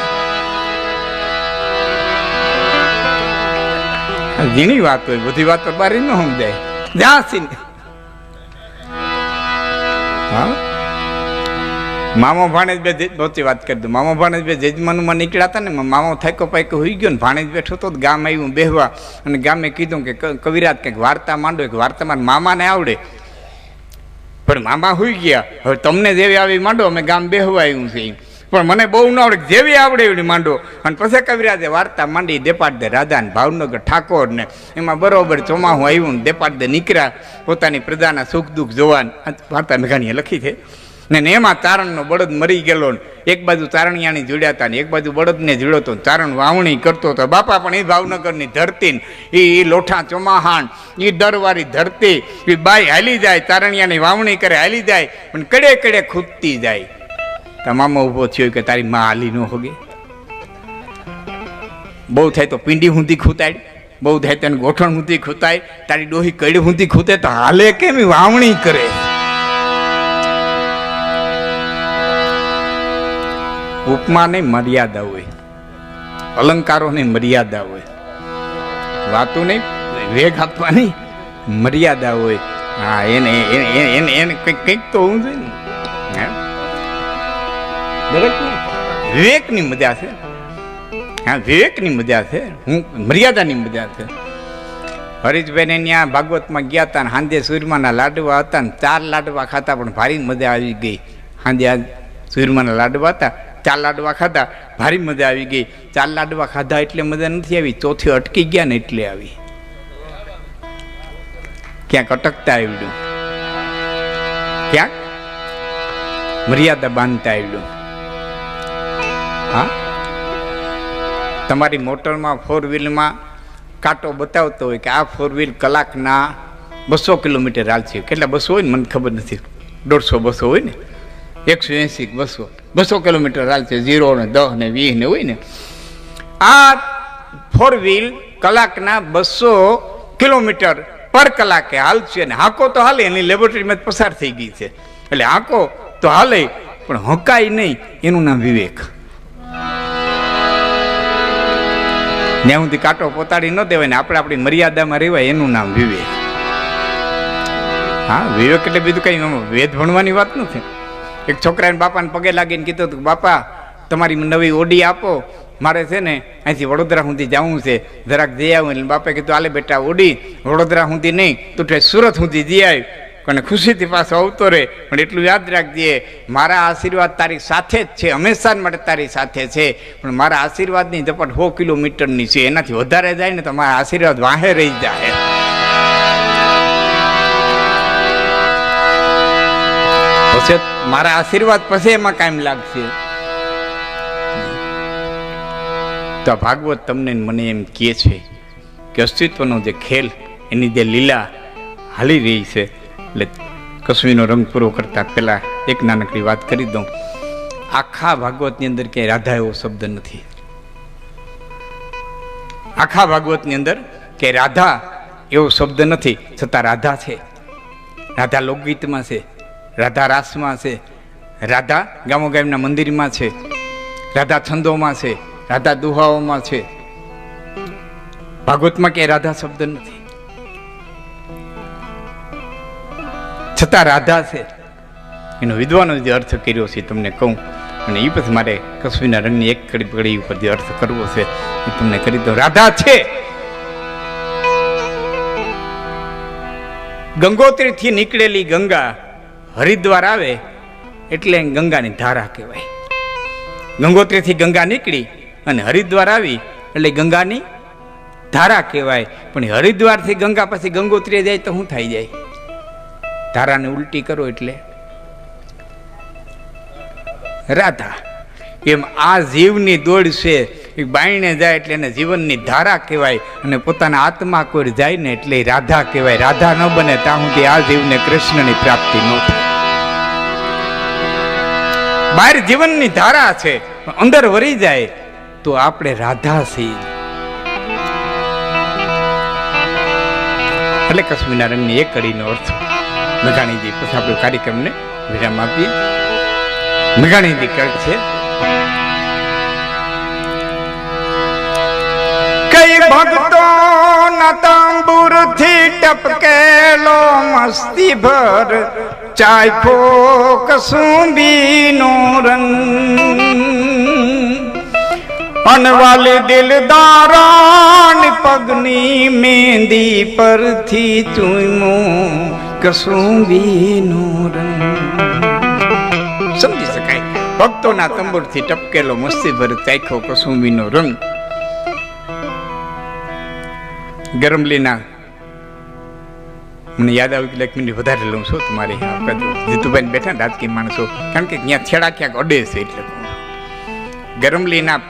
ઘણી વાત હોય, બધી વાત બારી ન સમજાય. ઝાંસી હા, મામો ભાણેજ બે વચ્ચે વાત કરી દઉં. મામો ભાણેજ બે જજમાનમાં નીકળ્યા હતા ને, મામો થાક્યો પાક્યો હોઈ ગયો ને, ભાણેજ બેઠો તો ગામ આવ્યું બેહવા. અને ગામે કીધું કે કવિરાજ કંઈક વાર્તા માંડો. એક વાર્તા મારા મામાને આવડે, પણ મામા હોઈ ગયા. હવે તમને જેવી આવી માંડો, અમે ગામ બેહવા આવ્યું છે, પણ મને બહુ ન આવડે, જેવી આવડે એવી માંડો. અને પછી કવિરાજે વાર્તા માંડી. દેપાડ દે રાધા ને ભાવનગર ઠાકોર ને, એમાં બરોબર ચોમાહું આવ્યું ને દેપાડ દે નીકળ્યા પોતાની પ્રજાના સુખ દુઃખ જોવા. વાર્તા મેઘાણીએ લખી છે ને. એમાં ચારણનો બળદ મરી ગયેલો ને એક બાજુ ચારણિયાની જોડ્યા હતા ને એક બાજુ બળદને જોડ્યો હતો. ચારણ વાવણી કરતો હતો. બાપા પણ એ ભાવનગરની ધરતી એ લોઠા ચોમાહાણ, એ દરવારી ધરતી, એ બાઈ હાલી જાય, ચારણિયાની વાવણી કરે હાલી જાય, પણ કડે કડે ખૂદતી જાય. તમામ ઊભો થયો કે તારી માં હાલી ન હોગે. બહુ થાય તો પીંડી ઊંધી ખૂતાય, બહુ થાય તો ગોઠણ ઊંધી ખૂતાય, તારી ડોહી કડી ઊંધી ખૂતે તો હાલે કેમ વાવણી કરે? ઉપમાને મર્યાદા હોય, અલંકારોને મર્યાદા હોય, વાતો નહીં વેગ આપવાની મર્યાદા હોય. હા, એને કંઈક તો હોવું જોઈએ ને. દરેક વિવેકની મજા છે. હા, વિવેકની મજા છે, હું મર્યાદાની મજા છે. હરીશભાઈને ત્યાં ભાગવતમાં ગયા હતા ને સાંજે સૂરમાના લાડવા હતા ને 4 લાડવા ખાતા, પણ ભારી મજા આવી ગઈ. સાંજે આ સૂરમાના લાડવા હતા, 4 લાડવા ખાધા, ભારી મજા આવી ગઈ. 4 લાડવા ખાધા એટલે મજા નથી આવી, ચોથી અટકી ગયા ને એટલે આવી. ક્યાંક અટકતા આવડ્યું, ક્યાંક મર્યાદા બાંધતા આવડ્યું. હા, તમારી મોટરમાં 4 વ્હીલમાં કાંટો બતાવતો હોય કે આ 4 વ્હીલ કલાકના 200 કિલોમીટર હાલશે. કેટલા 200 હોય ને મને ખબર નથી, 150 200 હોય ને, 180 200 કિલોમીટર હાલશે. 0 ને 10 ને 20 ને હોય ને. આ 4 વ્હીલ કલાકના 200 કિલોમીટર પર કલાકે હાલશે. અને હાંકો તો હાલે, એની લેબોરેટરીમાં પસાર થઈ ગઈ છે. એટલે હાંકો તો હાલે પણ હંકાય નહીં, એનું નામ વિવેક. ત્યાં સુધી કાંટો પોતાડી ન દેવાય ને આપણે આપણી મર્યાદામાં રહેવાય, એનું નામ વિવેક. હા, વિવેક એટલે બીજું કઈ વેદ ભણવાની વાત નથી. એક છોકરાને બાપાને પગે લાગીને કીધું હતું, બાપા તમારી નવી ઓડી આપો, મારે છે ને અહીંથી વડોદરા સુધી જવું છે, જરાક જઈ આવું. એટલે બાપે કીધું આલે બેટા ઓડી વડોદરા સુધી નહીં, તું સુરત સુધી જઈ આવી અને ખુશીથી પાછો આવતો રહે. પણ એટલું યાદ રાખજે, મારા આશીર્વાદ તારી સાથે જ છે, હંમેશા માટે તારી સાથે છે, પણ મારા આશીર્વાદની ઝપટ 100 કિલોમીટરની છે, એનાથી વધારે જાય ને તો મારા આશીર્વાદ વાહે રહી જાય. પછી મારા આશીર્વાદ પછી એમાં કાયમ લાગશે. તો આ ભાગવત તમને મને એમ કહે છે કે અસ્તિત્વનો જે ખેલ, એની જે લીલા હાલી રહી છે. એટલે કસવીનો રંગ પૂરો કરતા પહેલા એક નાનકડી વાત કરી દઉં. આખા ભાગવતની અંદર ક્યાંય રાધા એવો શબ્દ નથી. આખા ભાગવતની અંદર કે રાધા એવો શબ્દ નથી, છતાં રાધા છે. રાધા લોકગીતમાં છે, રાધા રાસમાં છે, રાધા ગામો ગામના મંદિરમાં છે, રાધા છંદોમાં છે, રાધા દુહાઓમાં છે. ભાગવતમાં ક્યાંય રાધા શબ્દ નથી, છતાં રાધા છે. એનો વિદ્વાનો જે અર્થ કર્યો છે તમને કહું, અને એ પછી મારે કસવીના રંગની એક કડી પકડી ઉપર જે અર્થ કરવો છે એ તમને કરી દઉં. રાધા છે, ગંગોત્રીથી નીકળેલી ગંગા હરિદ્વાર આવે એટલે ગંગાની ધારા કહેવાય. ગંગોત્રીથી ગંગા નીકળી અને હરિદ્વાર આવી એટલે ગંગાની ધારા કહેવાય. પણ હરિદ્વારથી ગંગા પછી ગંગોત્રી જાય તો શું થઈ જાય? ધારાને ઉલટી કરો એટલે રાધા. એમ આ જીવની દોડ છે, બાયણે જાય એટલે એને જીવનની ધારા કહેવાય, અને પોતાના આત્મા કોઈ જાય ને એટલે રાધા કહેવાય. રાધા ન બને ત્યાં સુધી આ જીવને કૃષ્ણની પ્રાપ્તિ ન થાય. બહાર જીવનની ધારા છે, અંદર વરી જાય તો આપણે રાધા છીએ. એટલે કસવીના રંગની એક કડીનો અર્થ મેઘાણીજી, પછી આપણે કાર્યક્રમને વિરામ આપીએ. મેઘાણીજી કહે છે, કઈ ભક્તો ના તાંબુરથી ટપકેલો મસ્તી ભર ચાખો કસુંબીનો રંગ, અનવાલે દિલદારાની પગની મહેંદી પરથી ચૂમો કસુંબીનો રંગ. સમજી શકાય, ભક્તોના તંબુરથી ટપકેલો મસ્તી ભર ચાખ્યો કસુંબીનો રંગ. ગરમલીના મને યાદ આવ્યું કે 1 મિનિટ વધારે લઉં છું તમારી. જીતુભાઈ બેઠા રાજકીય માણસો, કારણ કે ત્યાં છેડા ક્યાંક અડે છે. એટલે ગરમલીના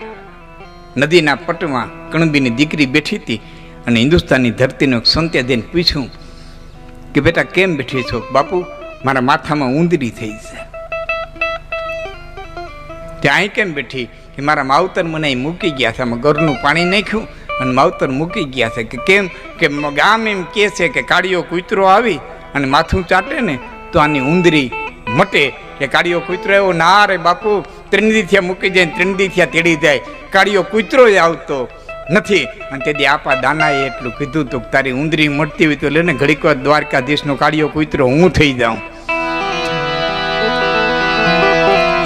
નદીના પટમાં કણબીની દીકરી બેઠી હતી, અને હિન્દુસ્તાનની ધરતીનો એક સંતે જઈને પૂછ્યું કે બેટા કેમ બેઠી છો? બાપુ મારા માથામાં ઊંદરી થઈ છે. ત્યાં અહીં કેમ બેઠી? કે મારા માવતર મને અહીં મૂકી ગયા છે, આમાં ઘરનું પાણી નાખ્યું અને માવતર મૂકી ગયા છે. કે કેમ? કે ગામ એમ કહે છે કે કાળિયો કૂતરો આવી અને માથું ચાટે ને તો આની ઊંદરી મટે. કે કાળિયો કૂતરો એવો ના રે બાપુ, 3 દી થયા મૂકી જાય, 3 દી થયા તેડી જાય, કાળિયો કૂતરો આવતો નથી. અને તેથી આપા દાનાએ એટલું કીધું હતું કે તારી ઊંદરી મટતી હોય તો લે ને ઘડીક વાર દ્વારકાધીશનો કાળિયો કૂતરો હું થઈ જાઉં.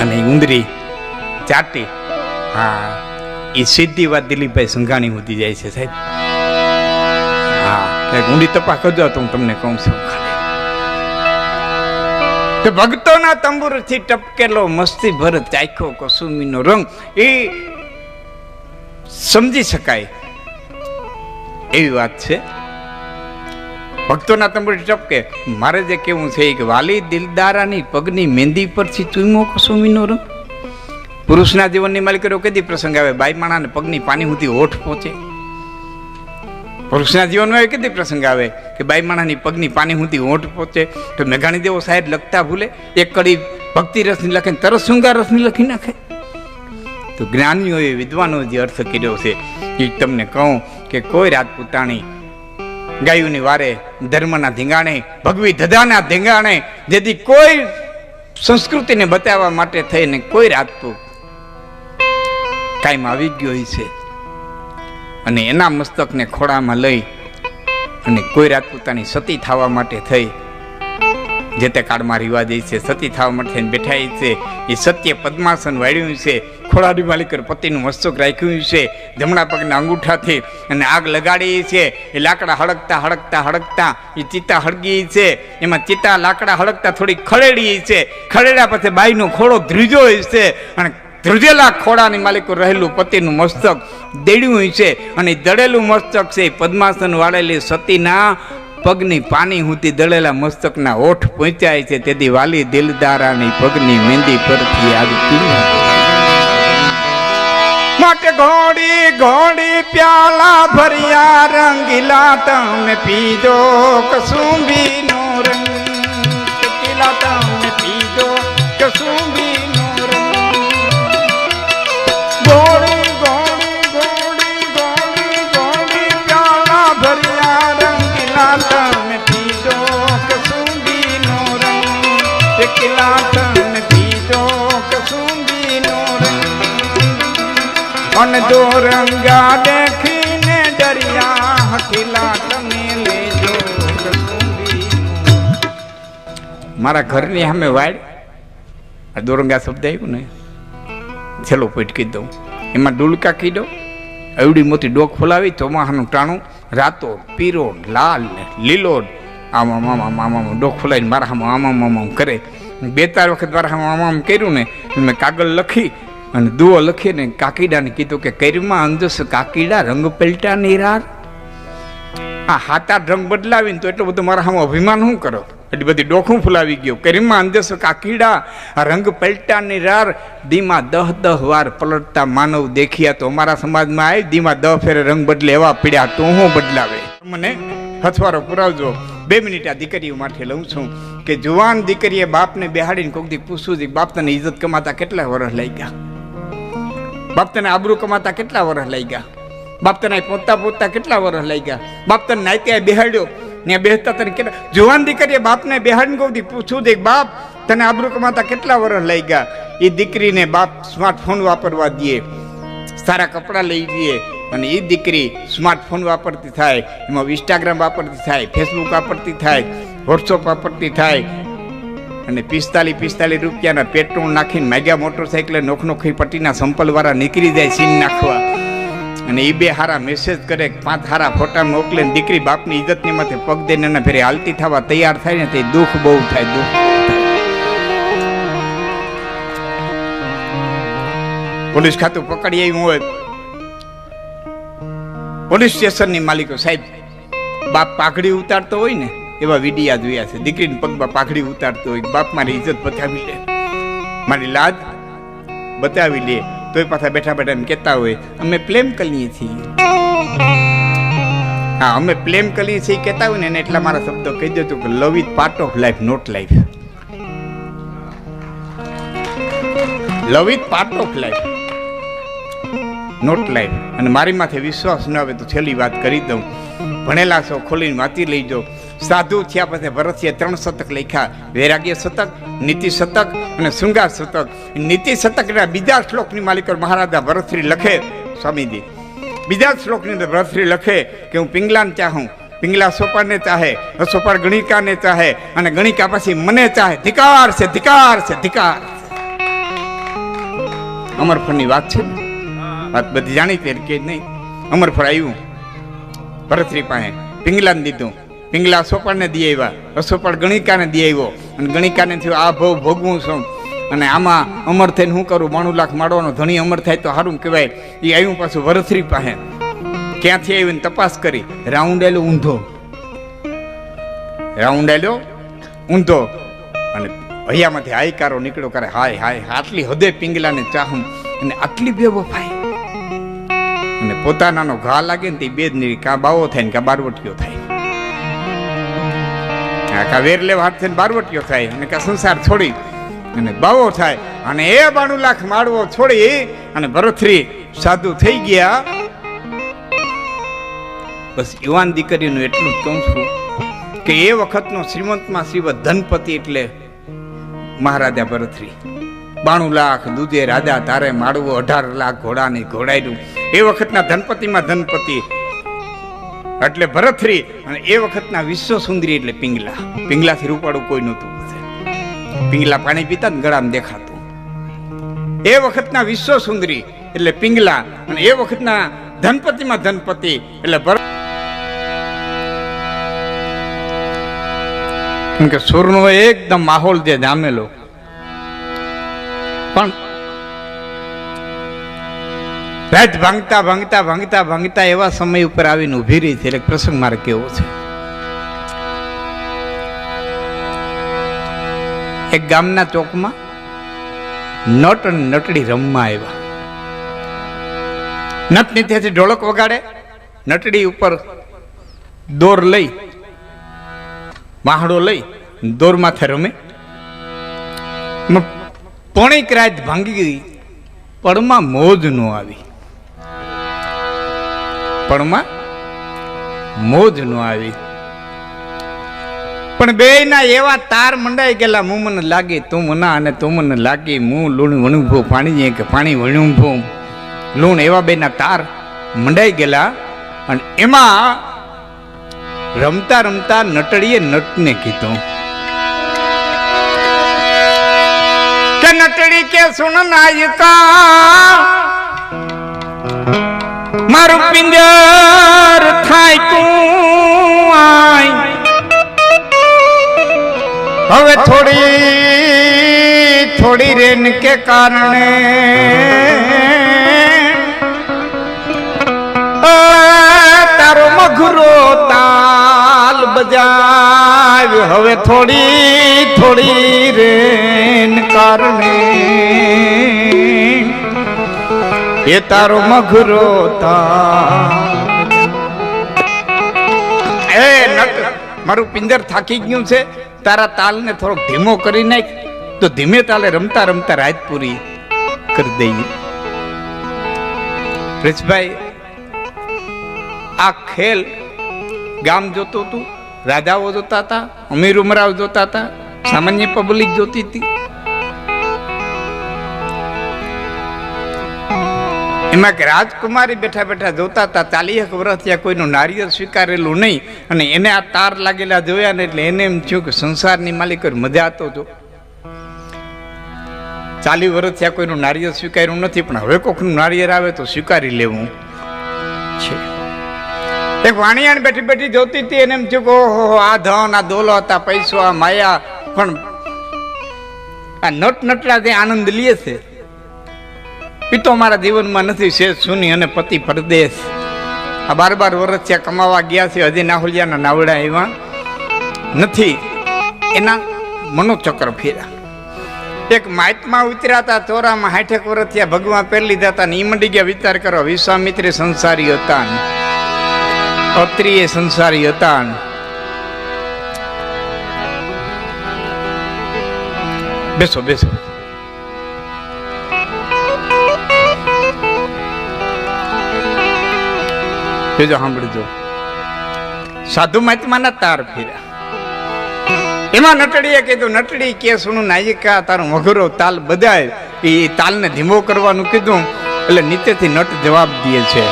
અને ઊંદરી ચાટી. હા, એ સીધી વાત દિલીપભાઈ સંઘાણી સુધી જાય છે સાહેબ. હા, ઊંડી તપાસ કરજો તો હું તમને કહું છું. તો ભક્તોના તંબુરથી ટપકેલો મસ્તી ભર ચાખ્યો કસુમીનો રંગ, એ સમજી શકાય એવી વાત છે. ભક્તોના તંબુરથી ટપકે. મારે જે કેવું છે કે વાલી દિલદારાની પગની મહેંદી પરથી ચૂમો કસુમીનો રંગ. પુરુષના જીવનની માલિકીનો કદી પ્રસંગ આવે, બાઈ માણાને પગની પાની સુધી હોઠ પહોંચે? પુરુષના જીવનમાં એ કદી પ્રસંગ આવે કે બાઈ માણાની પગની પાની સુધી હોઠ પહોંચે? તો મેઘાણી દેવો સાહેબ લખતા ભૂલે, એક કડી ભક્તિ રસની લખે, તરત શૃંગાર રસની લખી નાખે. તો જ્ઞાનીઓએ વિદ્વાનો જે અર્થ કર્યો છે એ તમને કહું કે કોઈ રાજપૂતાણી ગાયોની વારે ધર્મના ધીંગાણે, ભગવી ધજાના ધીંગાણે, જેથી કોઈ સંસ્કૃતિને બતાવવા માટે થઈને કોઈ રાજપૂત કાયમ આવી ગયો છે અને એના મસ્તકને ખોળામાં લઈ અને કોઈ રાત પોતાની સતી થવા માટે થઈ, જે તે કાળમાં રિવાજ છે સતી થવા માટે બેઠા છે, એ સત્ય પદ્માસન વાળ્યું છે, ખોળાની માલિકર પતિનું મસ્તક રાખ્યું છે, જમણા પગના અંગૂઠાથી અને આગ લગાડી છે. એ લાકડા હળગતા હળગતા હળગતા એ ચિતા હળગી છે, એમાં ચિતા લાકડા હળગતા થોડી ખળેડી છે. ખળેડા પછી બાઈનો ખોળો ધ્રુજો છે અને ધ્રુજેલા ખોળાની માલિકો રહેલું પતિનું મસ્તક દેડ્યું છે. અને દળેલું મસ્તક છે પદ્માસન વાળેલી સતીના પગની પાની હુંથી દળેલા મસ્તકના ઓઠ પહોંચાય છે. તેથી વાલી દિલદારાની પગની મહેંદી પરથી આવી માટે ઘોડી ઘોડી પ્યાલા ભર્યા રંગીલા તમે પીજો કસુંબી નો રંગ, ચકીલા તમે પીજો કસુંબી નો રંગ. ઘોડી ઘોડી ઘોડી ઘોડી ઘોડી પ્યાલા ભર્યા રંગીલા તમે પીજો કસુંબી નો રંગ, ચકીલા તમે પીજો કસુંબી નો રંગ. અને દો રંગા દેખીને દરિયા હઠીલા તમે લેજો કસુંબી. મારા ઘરની સામે વાડ આ દોરંગા શબ્દ આવ્યું ને, છેલ્લો પોઈન્ટ કહી દઉં. એમાં ડુલકા કીધો, એવડી મોટી ડોક ફોલાવી, ચોમાહાનું ટાણું, રાતો પીરો લાલ ને લીલો, આમ આમ આમ આમ આમ ડોક ફોલાવીને મારા આમ આમ આમ આમ કરે. 2-4 વખત મારા આમ આમ કર્યું ને, મેં કાગળ લખી અને દુઓ લખીને કાકીડાને કીધું કે કરીમાં અંદસ કાકીડા રંગ પલટા નિરાર. આ 7-8 રંગ બદલાવીને તો એટલું બધું મારા સામે અભિમાન શું કરો, એટલી બધી ડોખું ફૂલાવી ગયો. કરીમાં અંદસ કાકીડા રંગ પલટા નિરાર, દીમાં 10-10 વાર પલટતા માનવ દેખ્યા તો અમારા સમાજમાં આવી દીમાં 10 ફેરે રંગ બદલે એવા પીડ્યા તો હું બદલાવે. મને હથવારો પુરાવજો. 2 મિનિટ આ દીકરીઓ માટે લઉં છું કે જુવાન દીકરીએ બાપને બેહાડીને કોઈક દી પૂછવું છે, બાપ તને ઇજ્જત કમાતા કેટલા વર્ષ લઈ ગયા, બાપ તને આબરૂ કમાતા કેટલા વર્ષ લઈ ગયા, બાપ તને પોતા પોતા કેટલા વર્ષ લઈ ગયા, બાપ તને નાત્યા બેહાડ્યો ને બેસતા તને કેટલા. જુવાન દીકરીએ બાપને બેહાડીને કોઈક દી પૂછવું છે, બાપ તને આબરૂ કમાતા કેટલા વર્ષ લઈ ગયા. એ દીકરીને બાપ સ્માર્ટફોન વાપરવા દે, સારા કપડાં લઈ દે, અને એ દીકરી સ્માર્ટફોન વાપરતી થાય, એમાં ઇન્સ્ટાગ્રામ વાપરતી થાય, ફેસબુક વાપરતી થાય, વોટ્સઅપ વાપરતી થાય, અને 45 રૂપિયાના પેટ્રોલ નાખીને મેગા મોટરસાઇકલે નોખી પટ્ટીના સંપલવાળા નીકળી જાય સીન નાખવા. અને એ 2 હારા મેસેજ કરે, 5 હારા ફોટા મોકલે, દીકરી બાપની ઇજ્જતની માથે પગ દઈને એના ફેરે હાલતી થવા તૈયાર થાય ને તે દુઃખ બહુ થાય. દુઃખ પોલીસ ખાતું પકડી આવ્યું હોય, પોલીસ સ્ટેશનની માલિકો સાહેબ બાપ પાઘડી ઉતારતો હોય ને એવા વિડિયા જોયા છે. દીકરીને પગમાં પાઘડી ઉતારતો હોય, બાપ મારી ઇજ્જત બતાવી લે, મારી લાજ બતાવી લે, તોય પાછા બેઠા બેઠા એમ કહેતા હોય અમે પ્રેમ કરીએ છીએ. હા, અમે પ્રેમ કરીએ છીએ કહેતા હોય ને એટલા મારા શબ્દો કહી દો કે love is part of life, not life. Love is part of life, not life. અને મારી માથે વિશ્વાસ ન આવે તો છેલ્લી વાત કરી દઉં. ભણેલા છો ખોલીને વાંચી લઈ જાઓ. સાધુ થયા પછી ભરતીએ 3 શતક લખ્યા, વૈરાગ્ય શતક, નીતિ શતક અને શૃંગાર શતક. નીતિ શતકના બીજા શ્લોકની માલિકો મહારાજા ભરતશ્રી લખે, સ્વામીજી બીજા શ્લોકની અંદર ભરતશ્રી લખે કે હું પિંગલાને ચાહું, પિંગલા સોપાને ચાહે, સોપાળ ગણિકાને ચાહે, અને ગણિકા પછી મને ચાહે. ધિકાર છે, ધિકાર છે, ધિકાર. અમરફળની વાત છે ને, વાત બધી જાણીતી કે નહીં. અમરફળ આવ્યું ભરતશ્રી પાસે, પિંગલાને દીધું, પિંગલા સોપાળને દી આવ્યા, અસોપાળ ગણિકાને દી આવ્યો, અને ગણિકાને થયું આ ભવ ભોગવું છું, અને આમાં અમર થઈને શું કરું, 92 લાખ માળવાનો ધણી અમર થાય તો સારું કહેવાય. એ આવ્યું પાછું ભરતશ્રી પાસે, ક્યાંથી આવીને તપાસ કરી, રાઉન્ડ આલ્યો ઊંધો, રાઉન્ડ આલ્યો ઊંધો, અને હૈયામાંથી હાયકારો નીકળ્યો કરે, હાય હાય આટલી હદે પિંગલાને ચાહું, અને આટલી બેવફાઈ. અને પોતાનાનો ઘા લાગે ને તે 2 જ નહીં, કાં બાવો થાય ને કાં બારવટીયો થાય, કાં વેર લેવા હાથ થઈને બારવટીયો થાય, અને કાં સંસાર છોડી અને બાવો થાય. અને એ 92 લાખ માળવો છોડી અને ભરતશ્રી સાધુ થઈ ગયા. બસ યુવાન દીકરીનું એટલું જ કહું છું કે એ વખતનો શ્રીમંતમાં શ્રીમંત ધનપતિ એટલે મહારાજા ભરતશ્રી. 92 લાખ દૂધે રાજા તારે માળવો, 18 લાખ ઘોડાની ઘોડાયડું. એ વખતના ધનપતિમાં ધનપતિ એટલે ભરથરી, અને એ વખતના વિશ્વ સુંદરી એટલે પિંગલા. પિંગલાથી રૂપાળું કોઈ નહોતું. પિંગલા પાણી પીતા ને ગળામાં દેખાતું. એ વખતના વિશ્વ સુંદરી એટલે પિંગલા, અને એ વખતના ધનપતિમાં ધનપતિ એટલે ભરત. કે સુરનો એકદમ માહોલ જે જામેલો, પણ રાત ભાંગતા ભાંગતા ભાંગતા ભાંગતા એવા સમય ઉપર આવીને ઉભી રહી છે. એટલે પ્રસંગ મારે કેવો છે. એક ગામના ચોકમાં નટ અને નટડી રમવા આવ્યા. નટ નીચેથી ઢોલક વગાડે, નટડી ઉપર દોર લઈ, વાહડો લઈ દોર માથે રમે. પોણીક રાત ભાંગી ગઈ, પળમાં મોજ નો આવી. પળમાં મોજ નો આવી. પણ બે ના એવા તાર મંડાઈ ગયેલા, હું મને લાગી તું મના, અને તું મને લાગી હું લૂણ વણુભો પાણી, કે પાણી વણુભો લૂણ. એવા બે ના તાર મંડાઈ ગયેલા. અને એમાં રમતા રમતા નટડીએ નટને કીધું કે નટડી કે સુન નાયકા, મારું પિંજર થાય તું આય. હવે થોડી થોડી રેન કે કારણે તારો મઘરો તાલ બજાવ. હવે થોડી થોડી રેન કારણે એ તારો મઘરો તાલ. એ નટ, મારું પિંજર થાકી ગયું છે, તારા તાલને થોડોક ધીમો કરી નાખ, તો ધીમે તાલે રમતા રમતા રાત પૂરી કરી દઈએ. પ્રિન્સભાઈ, આ ખેલ ગામ જોતું હતું, રાજાઓ જોતા હતા, અમીર ઉમરાવ જોતા હતા, સામાન્ય પબ્લિક જોતી હતી. એમાં કે રાજકુમારી બેઠા બેઠા જોતા હતા. 40 વર્ષ ત્યાં કોઈનું નારિયેળ સ્વીકારેલું નહીં, અને એને આ તાર લાગેલા જોયા ને એટલે એને એમ થયું કે સંસારની માલિક મજા તો જો. 40 વર્ષ ત્યાં કોઈનું નારિયેળ સ્વીકાર્યું નથી, પણ હવે કોઈનું નારિયેળ આવે તો સ્વીકારી લેવું છે. એક વાણિયાને બેઠી બેઠી જોતી હતી, એને એમ થયું કે ઓહો, આ ધન, આ દોલત, આ પૈસો, આ માયા, પણ આ નટ નટલા જે આનંદ લે છે એ તો મારા જીવનમાં નથી. શેષ સુની અને પતિ પરદેશ. આ 12 વર્ષ ત્યાં કમાવા ગયા છે, હજી નાહુલિયાના નાવડા એવા નથી. એના મનોચક્ર ફેર્યા. એક માઇતમાં ઉતર્યા હતા, ચોરામાં 60 વર્ષ ત્યાં ભગવાન પહેરી લીધા હતા, ને એ મંડી ગયા વિચાર કરો. વિશ્વામિત્રી સંસારી હતા, અત્રિય સંસારી હતા. બેસો બેસો. જોજો, સાંભળજો. સાધુ મહાત્માના તાર ફેર્યા. એમાં નટડીએ કીધું, નટડી કે સુનું નાયિકા, તારો મઘરો તાલ બધાય. એ તાલને ધીમો કરવાનું કીધું, એટલે નીચેથી નટ જવાબ દે છે,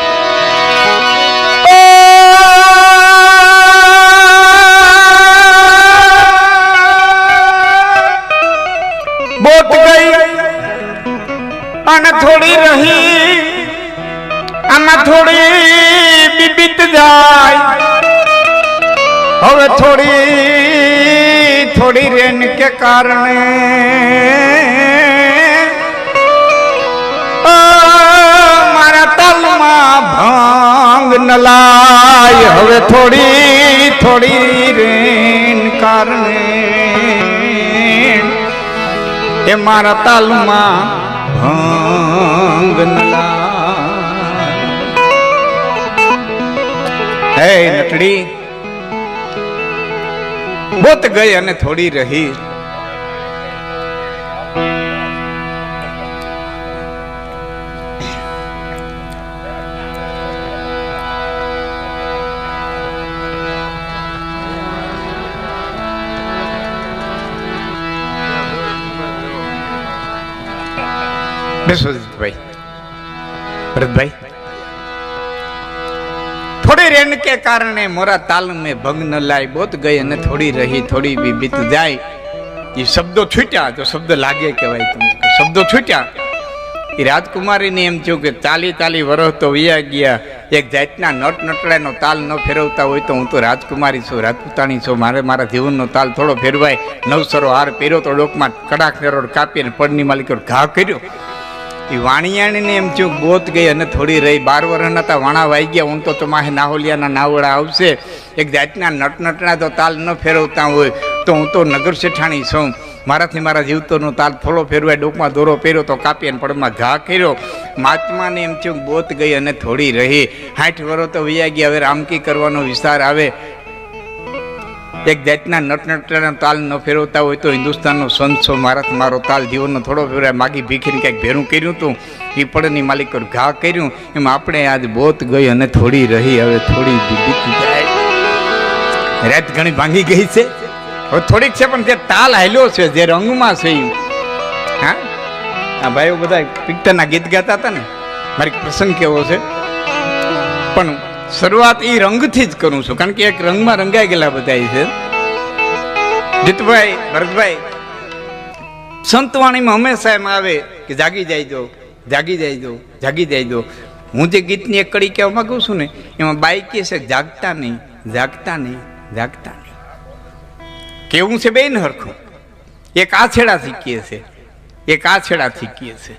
બોટ ગઈ અને થોડી રહી, આમાં થોડી બીબીત જાય. હવે થોડી થોડી રેન કે કારણે મારા તાલમાં ભાંગ ન લાય. હવે થોડી થોડી રેન કારણે એ મારા તાલમાં ભાંગ ન લાય. હે નટડી, બોત ગઈ અને થોડી રહી. બેસો ભાઈ ભરતભાઈ, થોડી રેન કે કારણે મોરા તાલ में ભંગ ન લાય, બોત ગઈ અને થોડી રહી થોડી भी बीत જાય. એ શબ્દો છૂટ્યા તો શબ્દ લાગે કહેવાય, તમને શબ્દો છૂટ્યા. એ રાજકુમારીને એમ થયું કે 40 વર્ષ તો વયા ગયા, એક જાતના નટ નટડાનો તાલ ન ફેરવતા હોય તો હું તો રાજકુમારી છું, રાજપૂતાણી છું, મારે મારા જીવનનો તાલ થોડો ફેરવાય. નવસરો હાર પહેર્યો તો ડોકમાં કડાક નેરોડ કાપીને પડની માલિકો ઘા કર્યો. એ વાણિયાણીને એમ થયું બોત ગઈ અને થોડી રહી. 12 વર્ષના હતા વાણા વાઈ ગયા, હું તો તમારે નાહોલિયાના નાવડા આવશે. એક જાતના નટનટના તો તાલ ન ફેરવતા હોય તો હું તો નગર શેઠાણી છું, મારાથી મારા જીવતોનો તાલ થોડો ફેરવાય. ડોકમાં દોરો પહેર્યો તો કાપી અને પડમાં ઘા કર્યો. મહાત્માને એમ થયું બોત ગઈ અને થોડી રહી. 60 વર્ષ તો વયા ગયા, હવે રામકી કરવાનો વિસ્તાર આવે. એક જાતના નટનટના તાલ ન ફેરવતા હોય તો હિન્દુસ્તાનનો સંત છો, મારાથી મારો તાલ જીવનનો થોડો ફેરવાય. માગી ભીખીને કંઈક ભેરું કર્યું હતું, એ પડની માલિક ઘા કર્યું. એમ આપણે આજ બોત ગઈ અને થોડી રહી, હવે થોડી બીતી જાય. રાત ઘણી ભાંગી ગઈ છે, હવે થોડીક છે, પણ જે તાલ હાલ્યો છે, જે રંગમાં છે. હા, આ ભાઈઓ બધા પિક્ચરના ગીત ગાતા હતા ને, મારી પ્રસંગ કેવો છે, પણ શરૂઆત એ રંગથી જ કરું છું, કારણ કે એક રંગમાં રંગાઈ ગયેલા બધા છે. જીતુભાઈ, ભરતભાઈ, સંતવાણીમાં હંમેશા એમ આવે કે જાગી જાય, જાગી જાય, જાગી જાય. હું જે ગીતની એક કડી કહેવા માંગુ છું ને, એમાં બાઈ કહે છે જાગતા નહીં, જાગતા નહીં, જાગતા નહીં. કેવું છે બેન હરખું? એક આ છેડાથી કહે છે, એક આ છેડાથી કહે છે.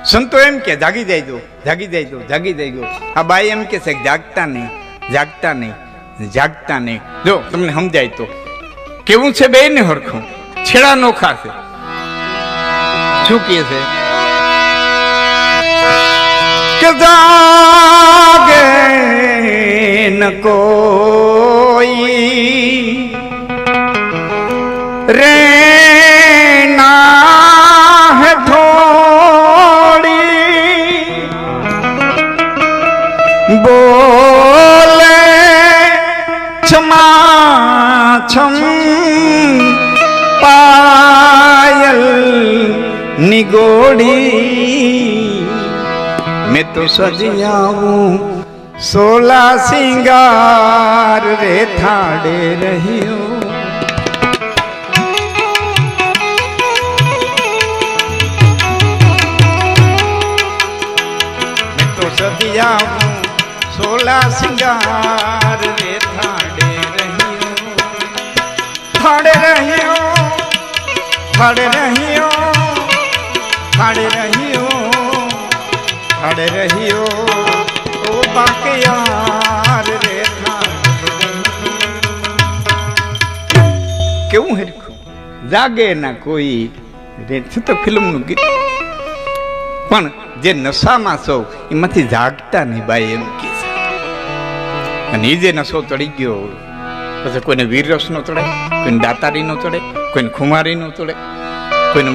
સંતો એમ કે જાગી જાય, જાગી જાય, જાગી જાય. આ બાઈ એમ કે છે જાગતા નહીં, જાગતા નહીં, જાગતા નહીં. જો તમને સમજાય તો કેવું છે બેન હરખું? છેડા નોખા છે. શું કહે છે કે જાગે ન કોઈ રે ના હે થોડી બોલે છમા છમ પાયલ નિગોડી मैं तो सजियाऊं 16 सिंगार रे थाड़े रहियो मैं तो सजियाऊं 16 सिंगार रे थाड़े रहियो थाड़े रहियो थाड़े रहियो थाड़े रहियो थाड़े रहियो ओ बाकियार रे કેવું હરખું જાગે ના કોઈ રે છે તો ફિલ્મનું ગીત, પણ જે નશામાં છો એમાંથી જાગતા નહીં બાઈ એમ કે છે. અને એ જે નશો ચડી ગયો પછી કોઈને વીર રસ નો ચડે, કોઈને દાતારી નો ચડે, કોઈને ખુમારી નો ચડે, કોઈને